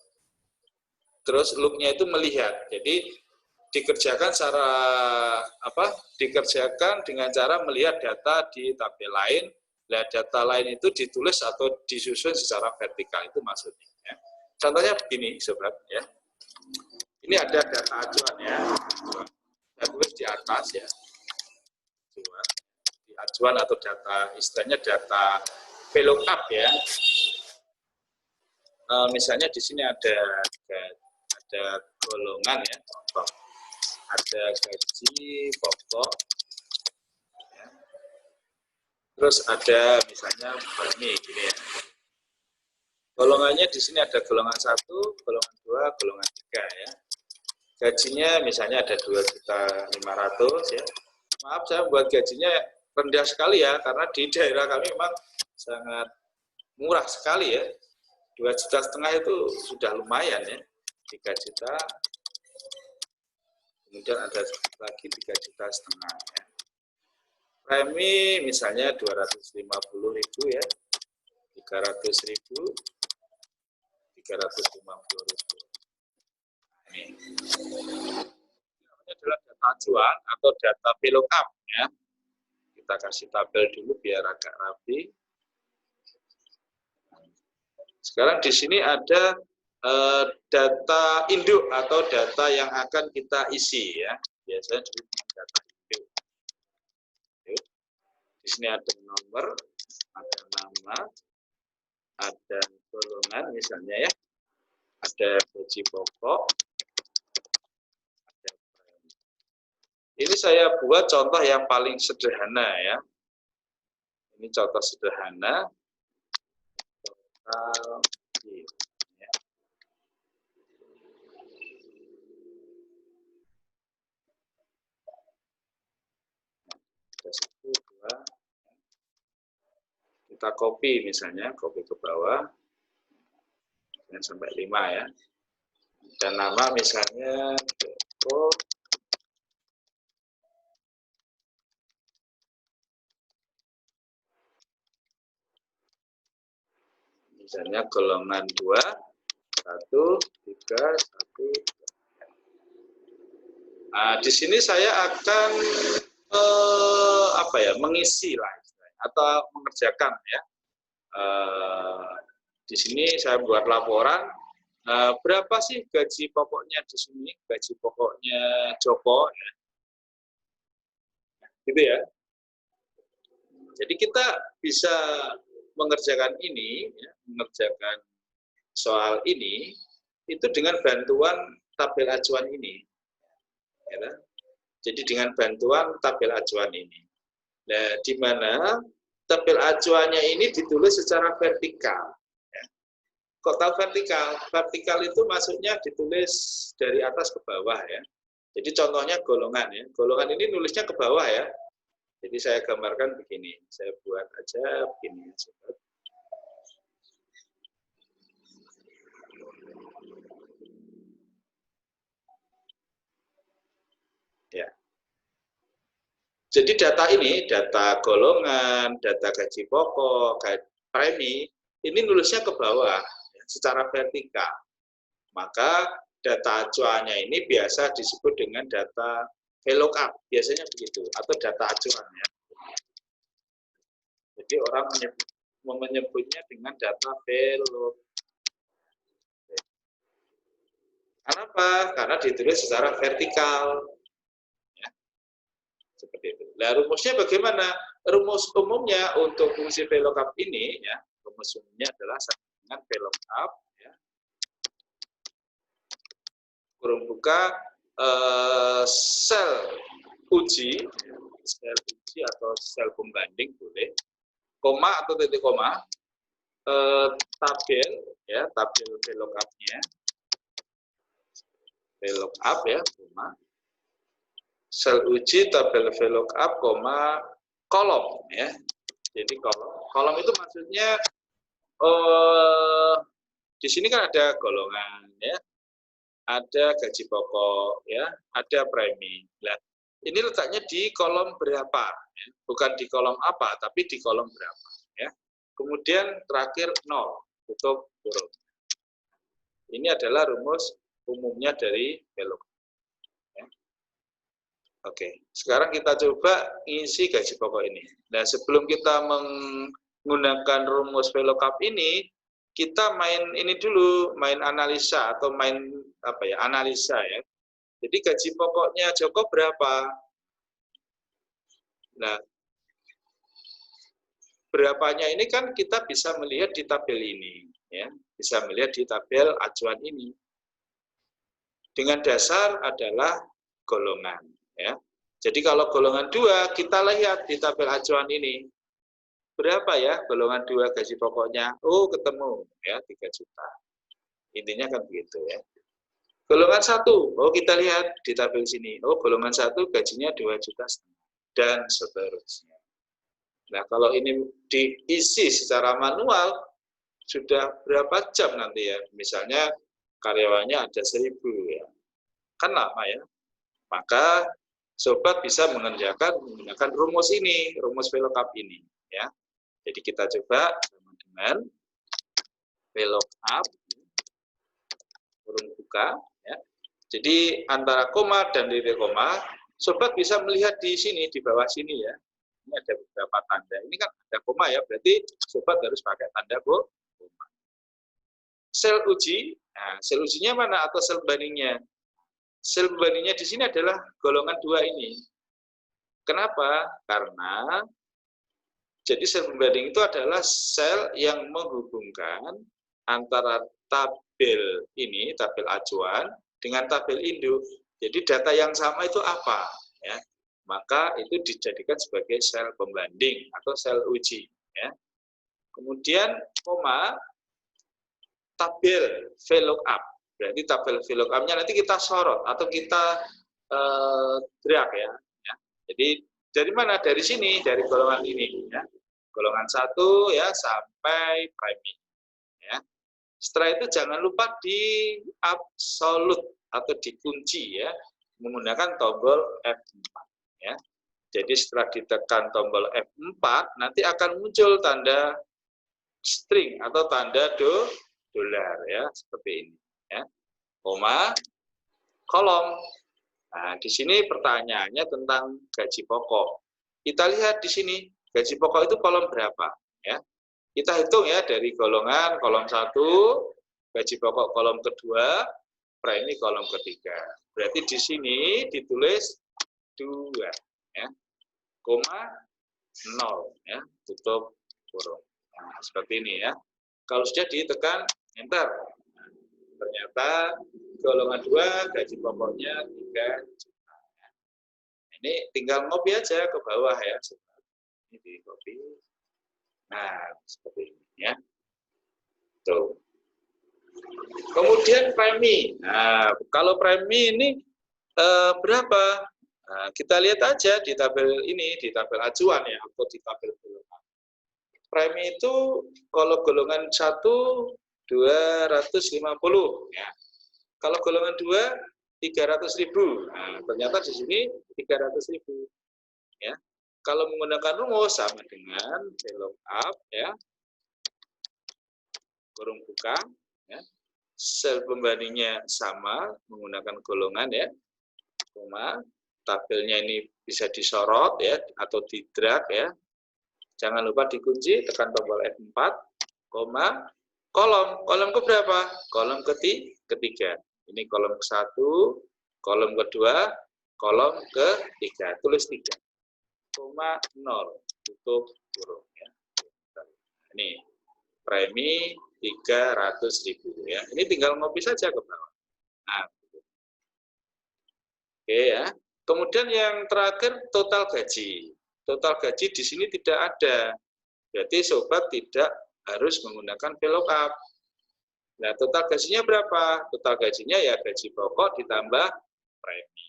[SPEAKER 1] terus look-nya itu melihat. Jadi dikerjakan secara dikerjakan dengan cara melihat data di tabel lain. Lihat data lain itu ditulis atau disusun secara vertikal, itu maksudnya ya. Contohnya begini, Sobat ya. Ini ada data acuan ya. Saya tulis di atas ya. Acuan atau data, istilahnya data VLOOKUP ya. Misalnya di sini ada golongan ya, contoh. Ada gaji pokok ya. Terus ada misalnya ini gini ya. Golongannya di sini ada golongan 1, golongan 2, golongan 3 ya. Gajinya misalnya ada 2.500.000 ya. Maaf, saya buat gajinya rendah sekali ya, karena di daerah kami memang sangat murah sekali ya. 2,5 juta itu sudah lumayan ya. 3 juta, kemudian ada lagi 3,5 juta ya. Premi misalnya 250.000 ya, 300.000, 350.000. Ini adalah data acuan atau data VLOOKUP ya. Kita kasih tabel dulu biar agak rapi. Sekarang di sini ada data induk atau data yang akan kita isi ya. Biasanya disebut data induk. Di sini ada nomor, ada nama, ada golongan misalnya ya. Ada gaji pokok, Ini saya buat contoh yang paling sederhana ya. Ini contoh sederhana. Ya. Satu, dua. Kita copy misalnya, copy ke bawah. Sampai 5 ya. Dan nama misalnya depo misalnya golongan 2 1 3 1. Nah, di sini saya akan mengisi lah atau mengerjakan ya. Di sini saya buat laporan berapa sih gaji pokoknya di sini, gaji pokoknya Joko ya. Gitu ya. Jadi kita bisa mengerjakan ini ya, mengerjakan soal ini itu dengan bantuan tabel acuan ini. Ya. Jadi dengan bantuan tabel acuan ini. Nah, di mana tabel acuannya ini ditulis secara vertikal. Ya. Kok tahu vertikal? Vertikal itu maksudnya ditulis dari atas ke bawah ya. Jadi contohnya golongan ya. Golongan ini nulisnya ke bawah ya. Jadi saya gambarkan begini. Saya buat aja begini. Sobat. Ya. Jadi data ini, data golongan, data gaji pokok, premi, ini nulisnya ke bawah ya, secara vertikal. Maka data acuannya ini biasa disebut dengan data VLOOKUP, biasanya begitu, atau data acuan ya. Jadi orang menyebutnya dengan data VLOOKUP. Kenapa? Karena ditulis secara vertikal. Seperti itu. Nah, rumusnya bagaimana? Rumus umumnya untuk fungsi VLOOKUP ini, ya, rumus umumnya adalah sama dengan VLOOKUP, ya, kurung buka sel uji atau sel pembanding boleh, koma atau titik koma, tabel, ya, tabel VLOOKUP-nya, VLOOKUP ya, koma. Sel uji tabel VLOOKUP, koma, kolom ya. Jadi kolom itu maksudnya di sini kan ada golongan ya, ada gaji pokok ya, ada premi. Nah, ini letaknya di kolom berapa? Ya. Bukan di kolom apa, tapi di kolom berapa ya. Kemudian terakhir 0, tutup huruf. Ini adalah rumus umumnya dari VLOOKUP. Oke, sekarang kita coba isi gaji pokok ini. Nah, sebelum kita menggunakan rumus VLOOKUP ini, kita main ini dulu, main analisa atau main analisa ya. Jadi gaji pokoknya Joko berapa? Nah, berapanya ini kan kita bisa melihat di tabel ini, ya, bisa melihat di tabel acuan ini. Dengan dasar adalah golongan. Ya. Jadi kalau golongan 2, kita lihat di tabel acuan ini. Berapa ya golongan 2 gaji pokoknya? Oh, ketemu ya 3 juta. Intinya kan begitu ya. Golongan 1, oh kita lihat di tabel sini. Oh, golongan 1 gajinya 2,5 juta dan seterusnya. Nah, kalau ini diisi secara manual sudah berapa jam nanti ya? Misalnya karyawannya ada 1.000 ya. Kan lama ya. Maka sobat bisa mengerjakan menggunakan rumus ini, rumus VLOOKUP ini ya. Jadi kita coba sama dengan VLOOKUP kurung buka ya. Jadi antara koma dan titik koma, sobat bisa melihat di sini, di bawah sini ya. Ini ada beberapa tanda. Ini kan ada koma ya, berarti sobat harus pakai tanda koma. Sel uji, nah sel ujinya mana atau sel bandingnya? Sel bandingnya di sini adalah golongan 2 ini. Kenapa? Karena jadi sel pembanding itu adalah sel yang menghubungkan antara tabel ini, tabel acuan, dengan tabel induk. Jadi data yang sama itu apa? ya, maka itu dijadikan sebagai sel pembanding atau sel uji. Ya. Kemudian koma tabel VLOOKUP. Berarti tabel VLOOKUP-nya nanti kita sorot atau kita drag ya. Jadi dari mana? Dari sini, dari golongan ini. Ya. Golongan 1 ya sampai priming. Ya. Setelah itu jangan lupa di absolute atau dikunci ya menggunakan tombol F4. Ya. Jadi setelah ditekan tombol F4 nanti akan muncul tanda string atau tanda dolar ya seperti ini. Ya. Koma kolom. Nah, di sini pertanyaannya tentang gaji pokok. Kita lihat di sini, gaji pokok itu kolom berapa? Ya. Kita hitung ya dari golongan kolom 1, gaji pokok kolom kedua, premi kolom ketiga. Berarti di sini ditulis 2, ya. Koma 0, ya. Tutup kurung. Nah, seperti ini ya. Kalau sudah ditekan enter. Nah, ternyata golongan 2 gaji pokoknya 3 juta. Ini tinggal copy aja ke bawah ya. Ini di copy. Nah, seperti ini ya. Tuh. Kemudian premi. Nah, kalau premi ini berapa? Nah, kita lihat aja di tabel ini, di tabel acuan ya, atau di tabel golongan. Premi itu kalau golongan 1 250 ya. Kalau golongan 2 300.000. Nah, ternyata di sini 300.000 ya. Kalau menggunakan rumus sama dengan VLOOKUP ya. Kurung buka ya. Sel pembandingnya sama menggunakan golongan ya. Koma, tabelnya ini bisa disorot ya atau di drag ya. Jangan lupa dikunci, tekan tombol F4, koma, kolom. Kolom ke berapa? Kolom ketiga. Ini kolom ke-1, kolom kedua, kolom ke-3. Tulis 3. Koma 0. Tutup kurung ya. Ini premi 300.000 ya. Ini tinggal ngopi saja ke bawah. Nah, oke ya. Kemudian yang terakhir total gaji. Total gaji di sini tidak ada. Berarti sobat tidak harus menggunakan VLOOKUP. Nah, total gajinya berapa? Total gajinya ya gaji pokok ditambah premi.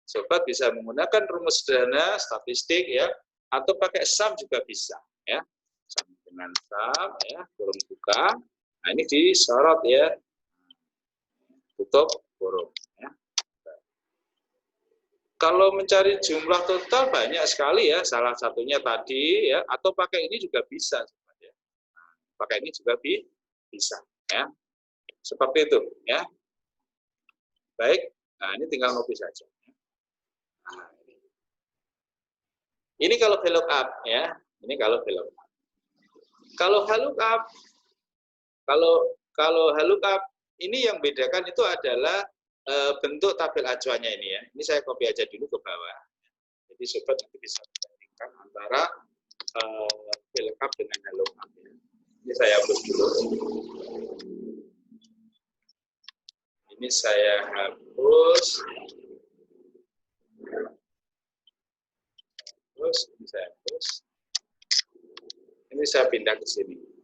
[SPEAKER 1] Sobat bisa menggunakan rumus sederhana statistik ya atau pakai sum juga bisa ya. Sama dengan sum ya, kurung buka. Nah, ini disorot ya. Tutup kurung ya. Kalau mencari jumlah total banyak sekali ya, salah satunya tadi ya, atau pakai ini juga bisa, ya. Pakai ini juga bisa, ya. Seperti itu, ya. Baik, nah ini tinggal ngopi saja. Nah, ini kalau VLOOKUP, ya, ini kalau VLOOKUP. Kalau VLOOKUP, kalau VLOOKUP ini yang bedakan itu adalah bentuk tabel acuannya ini ya. Ini saya copy aja dulu ke bawah. Jadi sobat nanti bisa membandingkan antara VLOOKUP dengan VLOOKUP. Ya. Ini saya hapus dulu. Ini saya hapus. Terus ini saya hapus. Ini saya pindah ke sini.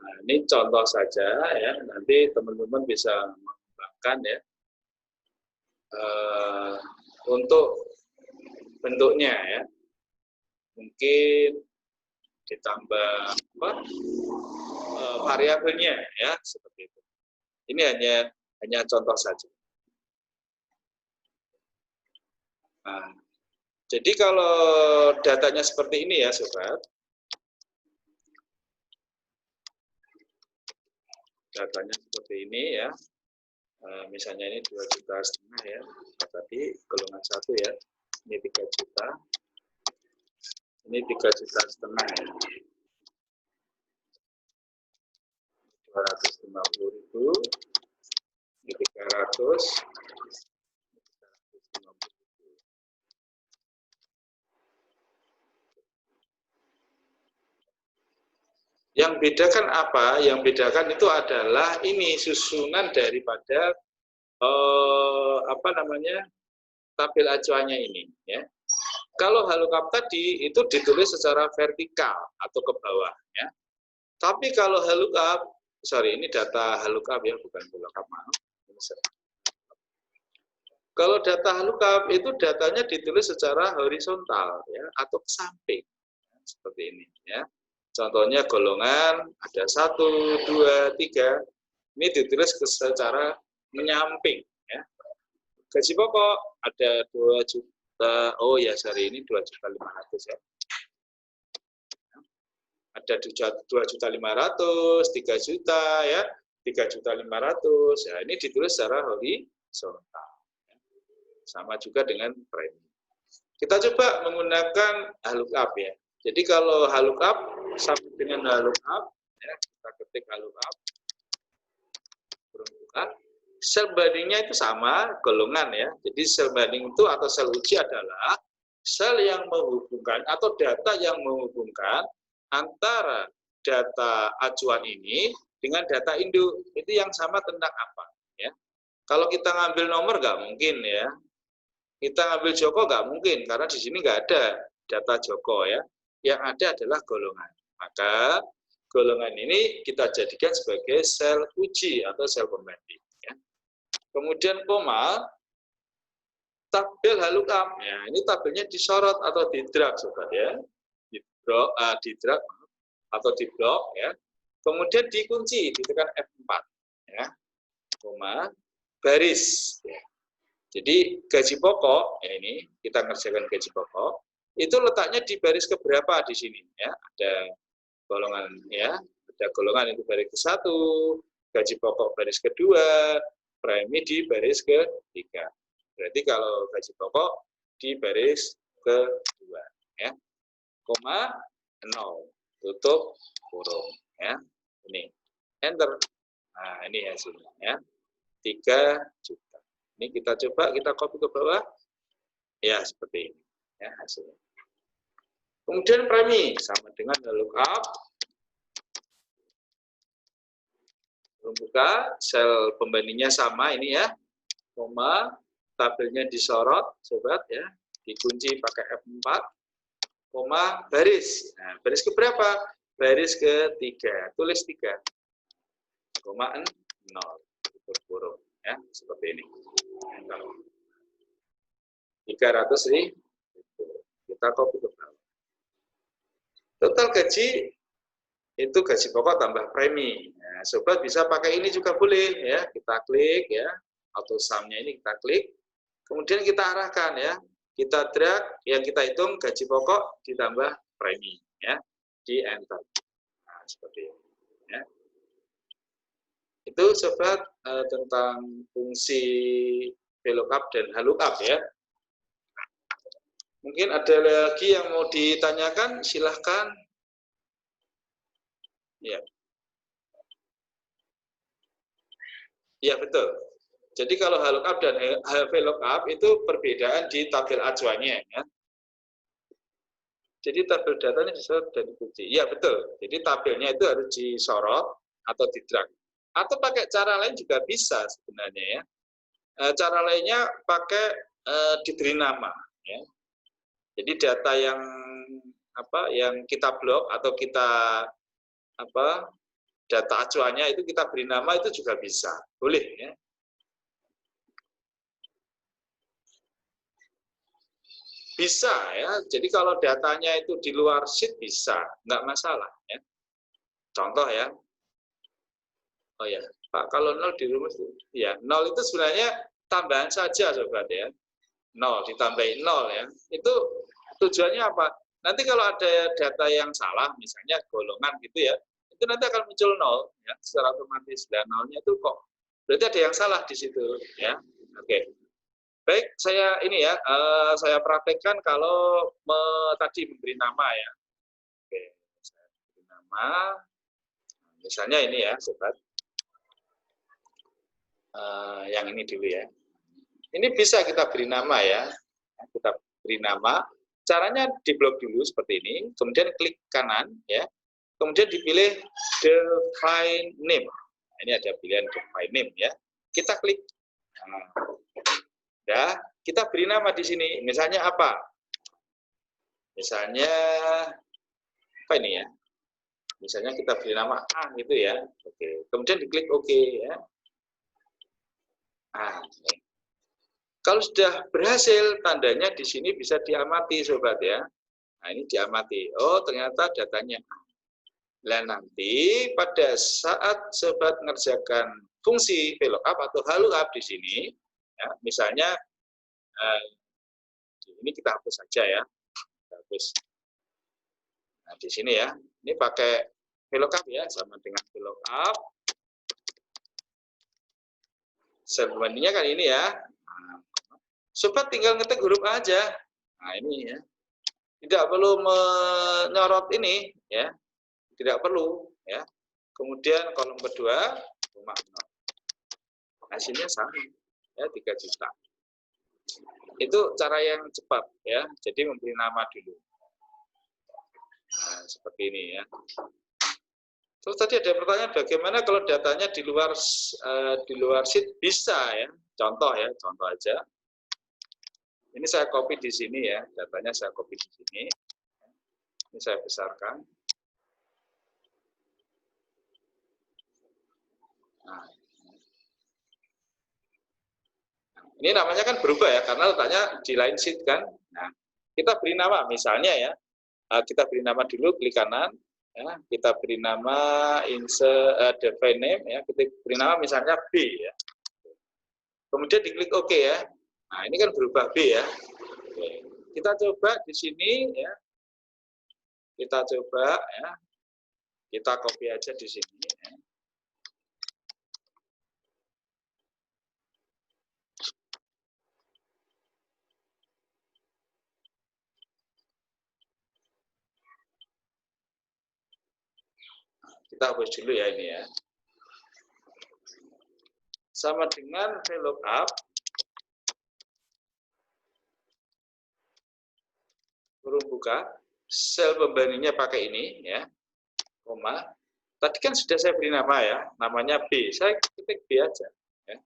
[SPEAKER 1] Nah, ini contoh saja ya, nanti teman-teman bisa mengembangkan ya untuk bentuknya ya, mungkin ditambah variabelnya ya seperti itu. Ini hanya contoh saja. Nah, jadi kalau datanya seperti ini ya sobat. Datanya seperti ini ya. Misalnya ini 2,5 juta ya. Tadi golongan 1 ya. Ini 3 juta. Ini 3,5 juta ya. 250.000. Ini 300. Yang bedakan apa? Yang bedakan itu adalah ini susunan daripada tabel acuannya ini ya. Kalau halukap tadi itu ditulis secara vertikal atau ke bawah ya. Tapi kalau halukap, ini data halukap ya, bukan halukap, maaf. Kalau data halukap itu datanya ditulis secara horizontal ya atau ke samping. Seperti ini ya. Contohnya golongan ada 1, 2, 3. Ini ditulis secara menyamping ya. Gaji pokok ada 2 juta. Oh ya, hari ini 2.500.000 ya. Ada 2.500.000, 3 juta ya. 3.500.000. Ya, ini ditulis secara horizontal. Sama juga dengan premi. Kita coba menggunakan halukap ya. Jadi kalau halukap sama dengan halukap, ya, kita ketik halukap, sel bandingnya itu sama, golongan ya. Jadi sel banding itu atau sel uji adalah sel yang menghubungkan atau data yang menghubungkan antara data acuan ini dengan data induk. Itu yang sama tentang apa? Ya. Kalau kita ngambil nomor nggak mungkin ya. Kita ngambil Joko nggak mungkin karena di sini nggak ada data Joko ya. Yang ada adalah golongan. Maka golongan ini kita jadikan sebagai sel uji atau sel pembanding. Ya. Kemudian koma, tabel halukap. Ya, ini tabelnya disorot atau di-drag sobat ya. Di-drag atau di-blok ya. Kemudian dikunci, ditekan F4 ya. Koma, baris ya. Jadi gaji pokok ya, ini kita ngerjakan gaji pokok itu letaknya di baris keberapa di sini ya, ada golongan ya, ada golongan itu baris ke-1, gaji pokok baris kedua, premi di baris ketiga. Berarti kalau gaji pokok di baris kedua ya. Koma 0, tutup kurung ya. Ini enter. Nah, ini hasilnya ya. 3 juta. Ini kita coba kita copy ke bawah. Ya, seperti ini ya hasilnya. Kemudian premi sama dengan lookup. Buka, sel pembandingnya sama ini ya. Koma, tabelnya disorot, sobat ya. Dikunci pakai F4. Koma, baris. Nah, baris keberapa? Baris ketiga. Tulis 3. Koma 0. Tutup kurung ya, seperti ini. 300.000. Kita copy ke bawah. Total gaji itu gaji pokok tambah premi. Nah, sobat bisa pakai ini juga boleh ya. Kita klik ya, auto sum-nya ini kita klik. Kemudian kita arahkan ya. Kita drag yang kita hitung gaji pokok ditambah premi ya. Di enter. Nah, seperti ini ya. Itu sobat tentang fungsi VLOOKUP dan HLOOKUP ya. Mungkin ada lagi yang mau ditanyakan, silahkan. Ya. Ya, betul. Jadi kalau HLOOKUP dan VLOOKUP itu perbedaan di tabel acuannya. Ya. Jadi tabel datanya disorot dan dikunci. Ya, betul. Jadi tabelnya itu harus disorot atau di-drag. Atau pakai cara lain juga bisa sebenarnya ya. Cara lainnya pakai diberi nama. Ya. Jadi data yang kita blok atau kita data acuannya itu kita beri nama itu juga bisa, boleh ya. Bisa ya. Jadi kalau datanya itu di luar sheet bisa, nggak masalah ya. Contoh ya. Oh ya, Pak, kalau 0 di rumus ya 0 itu sebenarnya tambahan saja sobat ya. 0 ditambahin 0 ya. Itu tujuannya apa? Nanti kalau ada data yang salah, misalnya golongan gitu ya, itu nanti akan muncul 0 ya, secara otomatis. Dan 0-nya itu kok Berarti ada yang salah di situ, ya. Oke. Baik, saya ini ya, saya praktekkan kalau tadi memberi nama ya. Oke, saya beri nama. Misalnya ini ya, sobat. Yang ini dulu ya. Ini bisa kita beri nama ya. Kita beri nama. Caranya diblok dulu seperti ini, kemudian klik kanan ya. Kemudian dipilih define name. Nah, ini ada pilihan define name ya. Kita klik. Nah, ya, kita beri nama di sini. Misalnya apa? Misalnya apa ini ya? Misalnya kita beri nama A gitu ya. Oke. Kemudian diklik OK ya. Nah, ini. Kalau sudah berhasil, tandanya di sini bisa diamati, sobat ya. Nah, ini diamati. Oh, ternyata datanya A. Nah, nanti pada saat sobat mengerjakan fungsi VLOOKUP atau HLOOKUP di sini, ya, misalnya ini kita hapus saja ya, kita hapus. Nah, di sini ya, ini pakai VLOOKUP ya, sama dengan VLOOKUP. Sebenarnya kan ini ya, sobat tinggal ngetik huruf A aja. Nah, ini ya, tidak perlu menyorot ini ya. Tidak perlu ya. Kemudian kolom kedua rumah 0. Hasilnya sama ya, 3 juta. Itu cara yang cepat ya. Jadi memberi nama dulu. Nah, seperti ini ya. Terus tadi ada pertanyaan bagaimana kalau datanya di luar sheet? Bisa ya. Contoh ya, contoh aja. Ini saya copy di sini ya, datanya saya copy di sini. Ini saya besarkan. Nah, ini namanya kan berubah ya, karena letaknya di lain sheet kan. Nah, kita beri nama, misalnya ya, kita beri nama dulu, klik kanan, ya, kita beri nama insert define name, ya, kita beri nama misalnya B ya. Kemudian diklik OK ya. Nah, ini kan berubah B ya. Oke. Kita coba di sini ya. Kita coba ya. Kita copy aja di sini ya. Kita hapus dulu ya ini ya. Sama dengan VLOOKUP, huruf buka, sel pembandingnya pakai ini ya, koma. Tadi kan sudah saya beri nama ya, namanya B. Saya ketik B aja ya.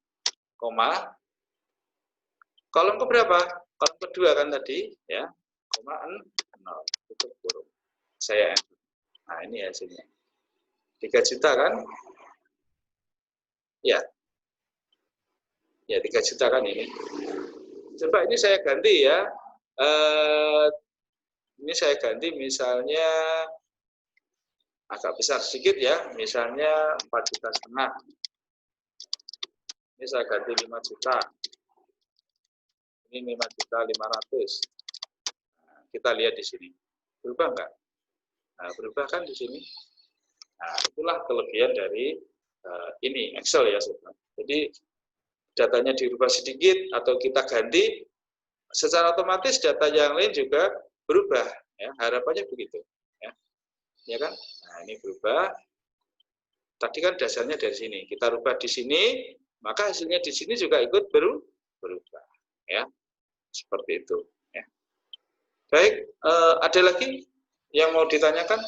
[SPEAKER 1] Koma. Kolom keberapa? Kolom kedua kan tadi ya. Koma 0. Tutup kurung. Saya enter. Nah, ini hasilnya. 3 juta kan? Ya. Ya, 3 juta kan ini. Coba ini saya ganti ya. Ini saya ganti misalnya agak besar sedikit ya. Misalnya 4,5 juta. Ini saya ganti 5 juta. Ini 5,500.000. Nah, kita lihat di sini. Berubah enggak? Nah, berubah kan di sini. Nah, itulah kelebihan dari ini Excel ya, sobat. Jadi datanya dirubah sedikit atau kita ganti, secara otomatis data yang lain juga berubah. Ya, harapannya begitu. Ya kan? Nah, ini berubah. Tadi kan dasarnya dari sini. Kita rubah di sini, maka hasilnya di sini juga ikut berubah. Ya, seperti itu. Ya. Baik, ada lagi yang mau ditanyakan?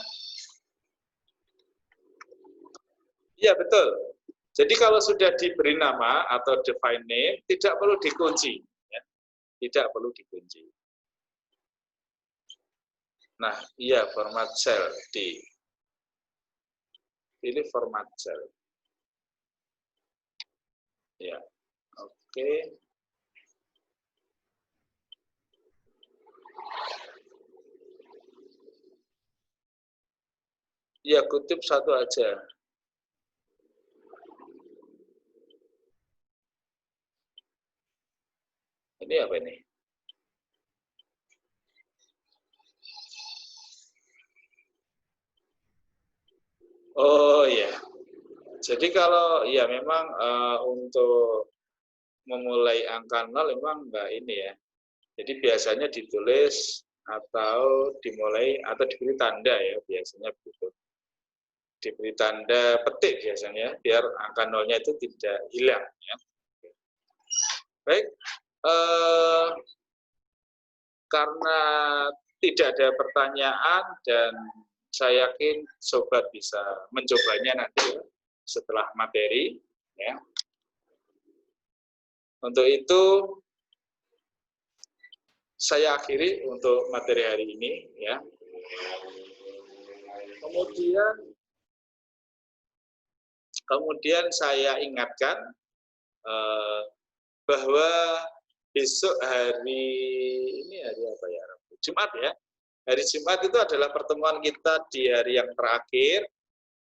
[SPEAKER 1] Iya, betul. Jadi kalau sudah diberi nama atau define name, tidak perlu dikunci. Ya. Tidak perlu dikunci. Nah, iya, format cell. Pilih format cell. Ya, oke. Ya, kutip satu aja. Ini apa ini? Oh ya, Jadi kalau ya memang untuk memulai angka 0 memang enggak ini ya. Jadi biasanya ditulis atau dimulai atau diberi tanda ya, biasanya begitu. Diberi tanda petik biasanya biar angka 0-nya itu tidak hilang ya. Baik, karena tidak ada pertanyaan dan saya yakin sobat bisa mencobanya nanti setelah materi ya. Untuk itu saya akhiri untuk materi hari ini ya. Kemudian saya ingatkan bahwa besok hari apa ya? Jumat ya. Hari Jumat itu adalah pertemuan kita di hari yang terakhir,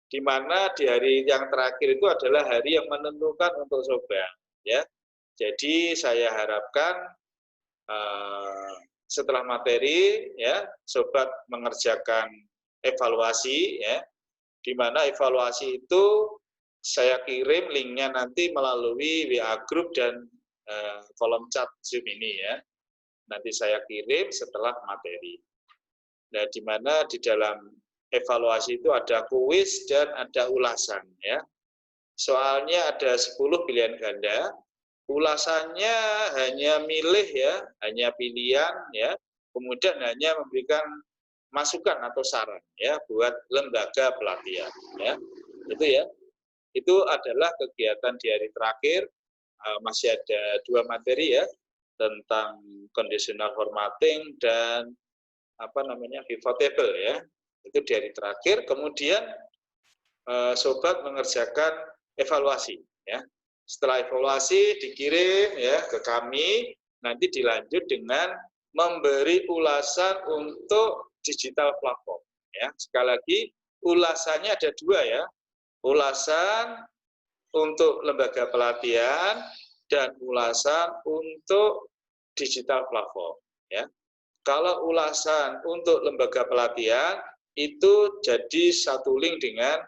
[SPEAKER 1] di mana di hari yang terakhir itu adalah hari yang menentukan untuk sobat ya. Jadi saya harapkan setelah materi ya, sobat mengerjakan evaluasi ya, di mana evaluasi itu saya kirim linknya nanti melalui WA group dan kolom chat Zoom ini ya. Nanti saya kirim setelah materi. Nah, di mana di dalam evaluasi itu ada kuis dan ada ulasan ya. Soalnya ada 10 pilihan ganda. Ulasannya hanya milih ya, hanya pilihan ya. Kemudian hanya memberikan masukan atau saran ya buat lembaga pelatihan ya. Itu ya. Itu adalah kegiatan di hari terakhir. Masih ada 2 materi ya, tentang conditional formatting dan pivot table ya. Itu di hari terakhir. Kemudian sobat mengerjakan evaluasi ya. Setelah evaluasi dikirim ya ke kami, nanti dilanjut dengan memberi ulasan untuk digital platform ya. Sekali lagi ulasannya ada 2 ya. Ulasan untuk lembaga pelatihan dan ulasan untuk digital platform ya. Kalau ulasan untuk lembaga pelatihan itu jadi satu link dengan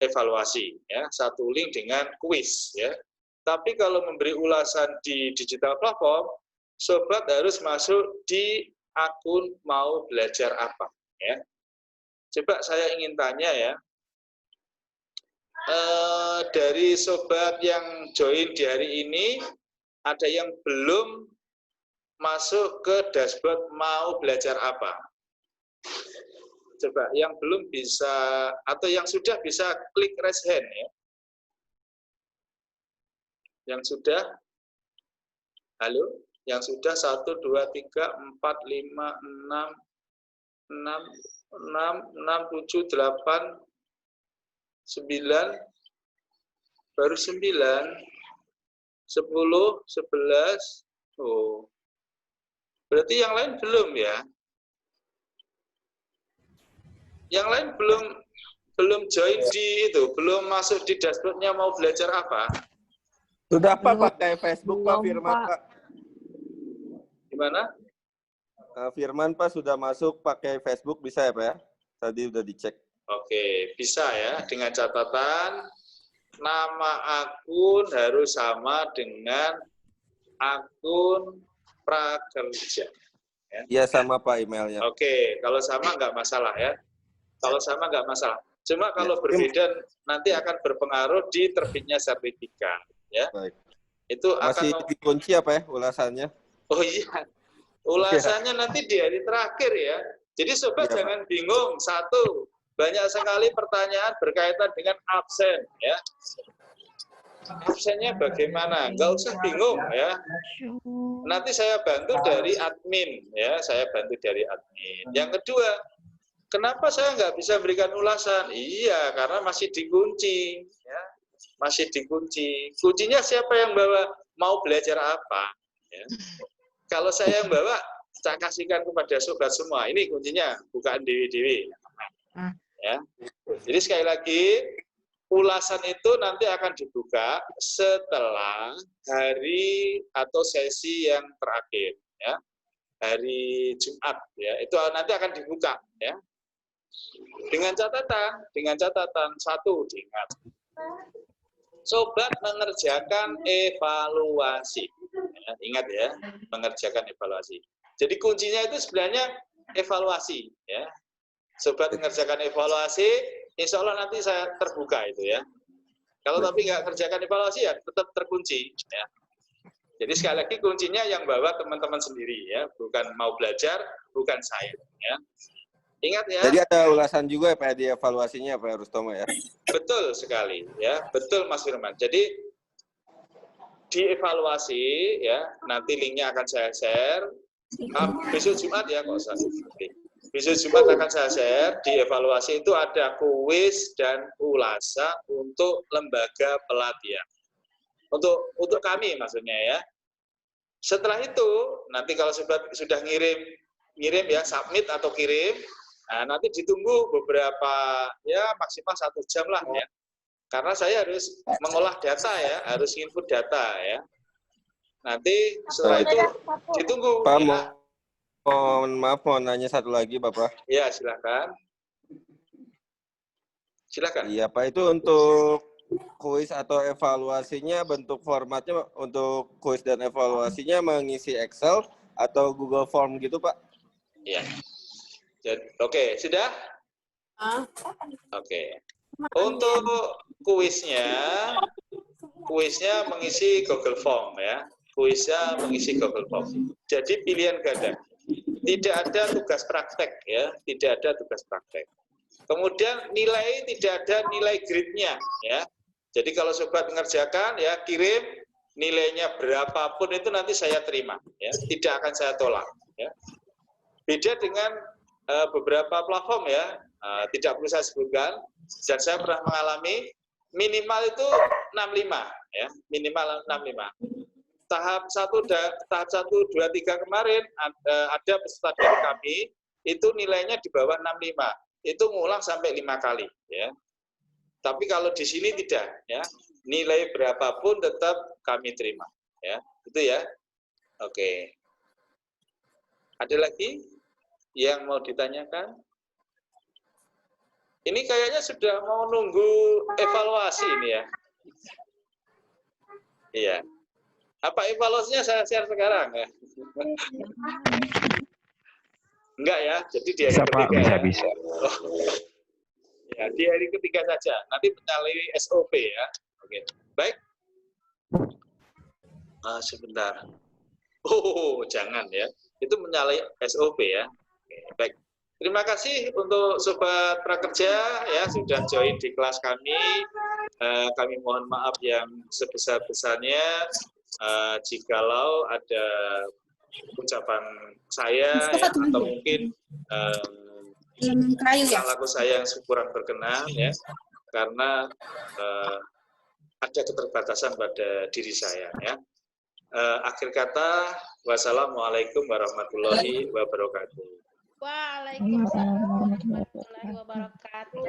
[SPEAKER 1] evaluasi ya, satu link dengan kuis ya. Tapi kalau memberi ulasan di digital platform, sobat harus masuk di akun mau belajar apa ya. Coba saya ingin tanya ya, dari sobat yang join di hari ini, ada yang belum masuk ke dashboard mau belajar apa? Coba yang belum bisa atau yang sudah bisa klik raise hand ya. Yang sudah? Halo? Yang sudah 1, 2, 3, 4, 5, 6, 6, 6, 7, 8, 9, baru 9, 10, 11, oh, berarti yang lain belum ya? Yang lain belum join di itu, belum masuk di dashboardnya mau belajar apa?
[SPEAKER 3] Sudah Pak pakai Facebook Pak Firman Pak.
[SPEAKER 1] Gimana?
[SPEAKER 3] Firman Pak sudah masuk pakai Facebook bisa ya Pak ya? Tadi udah dicek.
[SPEAKER 1] Oke, bisa ya, dengan catatan nama akun harus sama dengan akun prakerja.
[SPEAKER 3] Iya sama Pak emailnya.
[SPEAKER 1] Oke, kalau sama nggak masalah ya. Kalau sama nggak masalah. Cuma kalau berbeda nanti akan berpengaruh di terbitnya sertifikat. Ya.
[SPEAKER 3] Baik.
[SPEAKER 1] Itu
[SPEAKER 3] masih
[SPEAKER 1] akan
[SPEAKER 3] dikunci apa ya ulasannya?
[SPEAKER 1] Oh iya, ulasannya nanti di hari terakhir ya. Jadi sobat
[SPEAKER 3] ya,
[SPEAKER 1] jangan bingung. Satu, banyak sekali pertanyaan berkaitan dengan absen ya. Absennya bagaimana? Nggak usah bingung ya. Nanti saya bantu dari admin ya. Saya bantu dari admin. Yang kedua, kenapa saya nggak bisa berikan ulasan? Iya, karena masih dikunci ya. Masih dikunci. Kuncinya siapa yang bawa? Mau belajar apa? Ya. Kalau saya yang bawa, saya kasihkan kepada sobat semua. Ini kuncinya, bukan dewi-dewi. Ya. Jadi sekali lagi, ulasan itu nanti akan dibuka setelah hari atau sesi yang terakhir, ya. Hari Jumat, ya. Itu nanti akan dibuka, ya. Dengan catatan satu diingat. sobat mengerjakan evaluasi. Ya, ingat ya, mengerjakan evaluasi. Jadi kuncinya itu sebenarnya evaluasi. Ya, sobat mengerjakan evaluasi, insya Allah nanti saya terbuka itu ya. Kalau tapi nggak kerjakan evaluasi ya tetap terkunci. Ya. Jadi sekali lagi kuncinya yang bawa teman-teman sendiri ya, bukan mau belajar, bukan saya. Ya. Ingat ya.
[SPEAKER 3] Jadi ada ulasan juga ya Pak di evaluasinya Pak Rustomo ya.
[SPEAKER 1] Betul sekali ya, betul Mas Firman. Jadi dievaluasi ya, nanti linknya akan saya share. Besok Jumat ya kok usah. Besok Jumat akan saya share. Di evaluasi itu ada kuis dan ulasa untuk lembaga pelatihan. Untuk kami maksudnya ya. Setelah itu nanti kalau sudah ngirim ya, submit atau kirim, nah, nanti ditunggu beberapa ya maksimal 1 jam lah ya. Karena saya harus mengolah data ya, harus input data ya. Nanti setelah itu ditunggu.
[SPEAKER 3] Pak,
[SPEAKER 1] Ya.
[SPEAKER 3] mohon maaf, mau nanya satu lagi Bapak.
[SPEAKER 1] Ya, silakan. Silakan.
[SPEAKER 3] Iya Pak, itu untuk kuis atau evaluasinya bentuk formatnya untuk kuis dan evaluasinya mengisi Excel atau Google Form gitu Pak?
[SPEAKER 1] Ya. Oke, sudah? Oke. Untuk kuisnya mengisi Google Form ya. Kuisnya mengisi Google Form. Jadi pilihan ganda. Tidak ada tugas praktek ya, tidak ada tugas praktek. Kemudian nilai tidak ada nilai grade-nya ya. Jadi kalau sobat mengerjakan ya kirim nilainya berapapun itu nanti saya terima ya, tidak akan saya tolak ya. Beda dengan beberapa platform ya, tidak perlu saya sebutkan dan saya pernah mengalami minimal itu 65 ya, minimal 65. Tahap 1 2 3 kemarin ada peserta dari kami itu nilainya di bawah 65. Itu ngulang sampai 5 kali ya. Tapi kalau di sini tidak ya. Nilai berapapun tetap kami terima ya. Itu ya. Oke. Ada lagi yang mau ditanyakan? Ini kayaknya sudah mau nunggu evaluasi ini ya. Iya. Apa evaluasinya saya share sekarang ya? Enggak ya, jadi di hari ketiga. Bisa. Oh. Ya, di hari ketiga saja. Nanti menyalahi SOP ya. Oke. Baik. Sebentar. Oh, jangan ya. Itu menyalahi SOP ya. Oke, baik. Terima kasih untuk sobat prakerja ya sudah join di kelas kami. Kami mohon maaf yang sebesar-besarnya jikalau ada ucapan saya ya, atau mungkin laku saya yang kurang berkenan ya, karena ada keterbatasan pada diri saya ya. Akhir kata, wassalamualaikum warahmatullahi wabarakatuh.
[SPEAKER 4] Waalaikumsalam warahmatullahi wabarakatuh.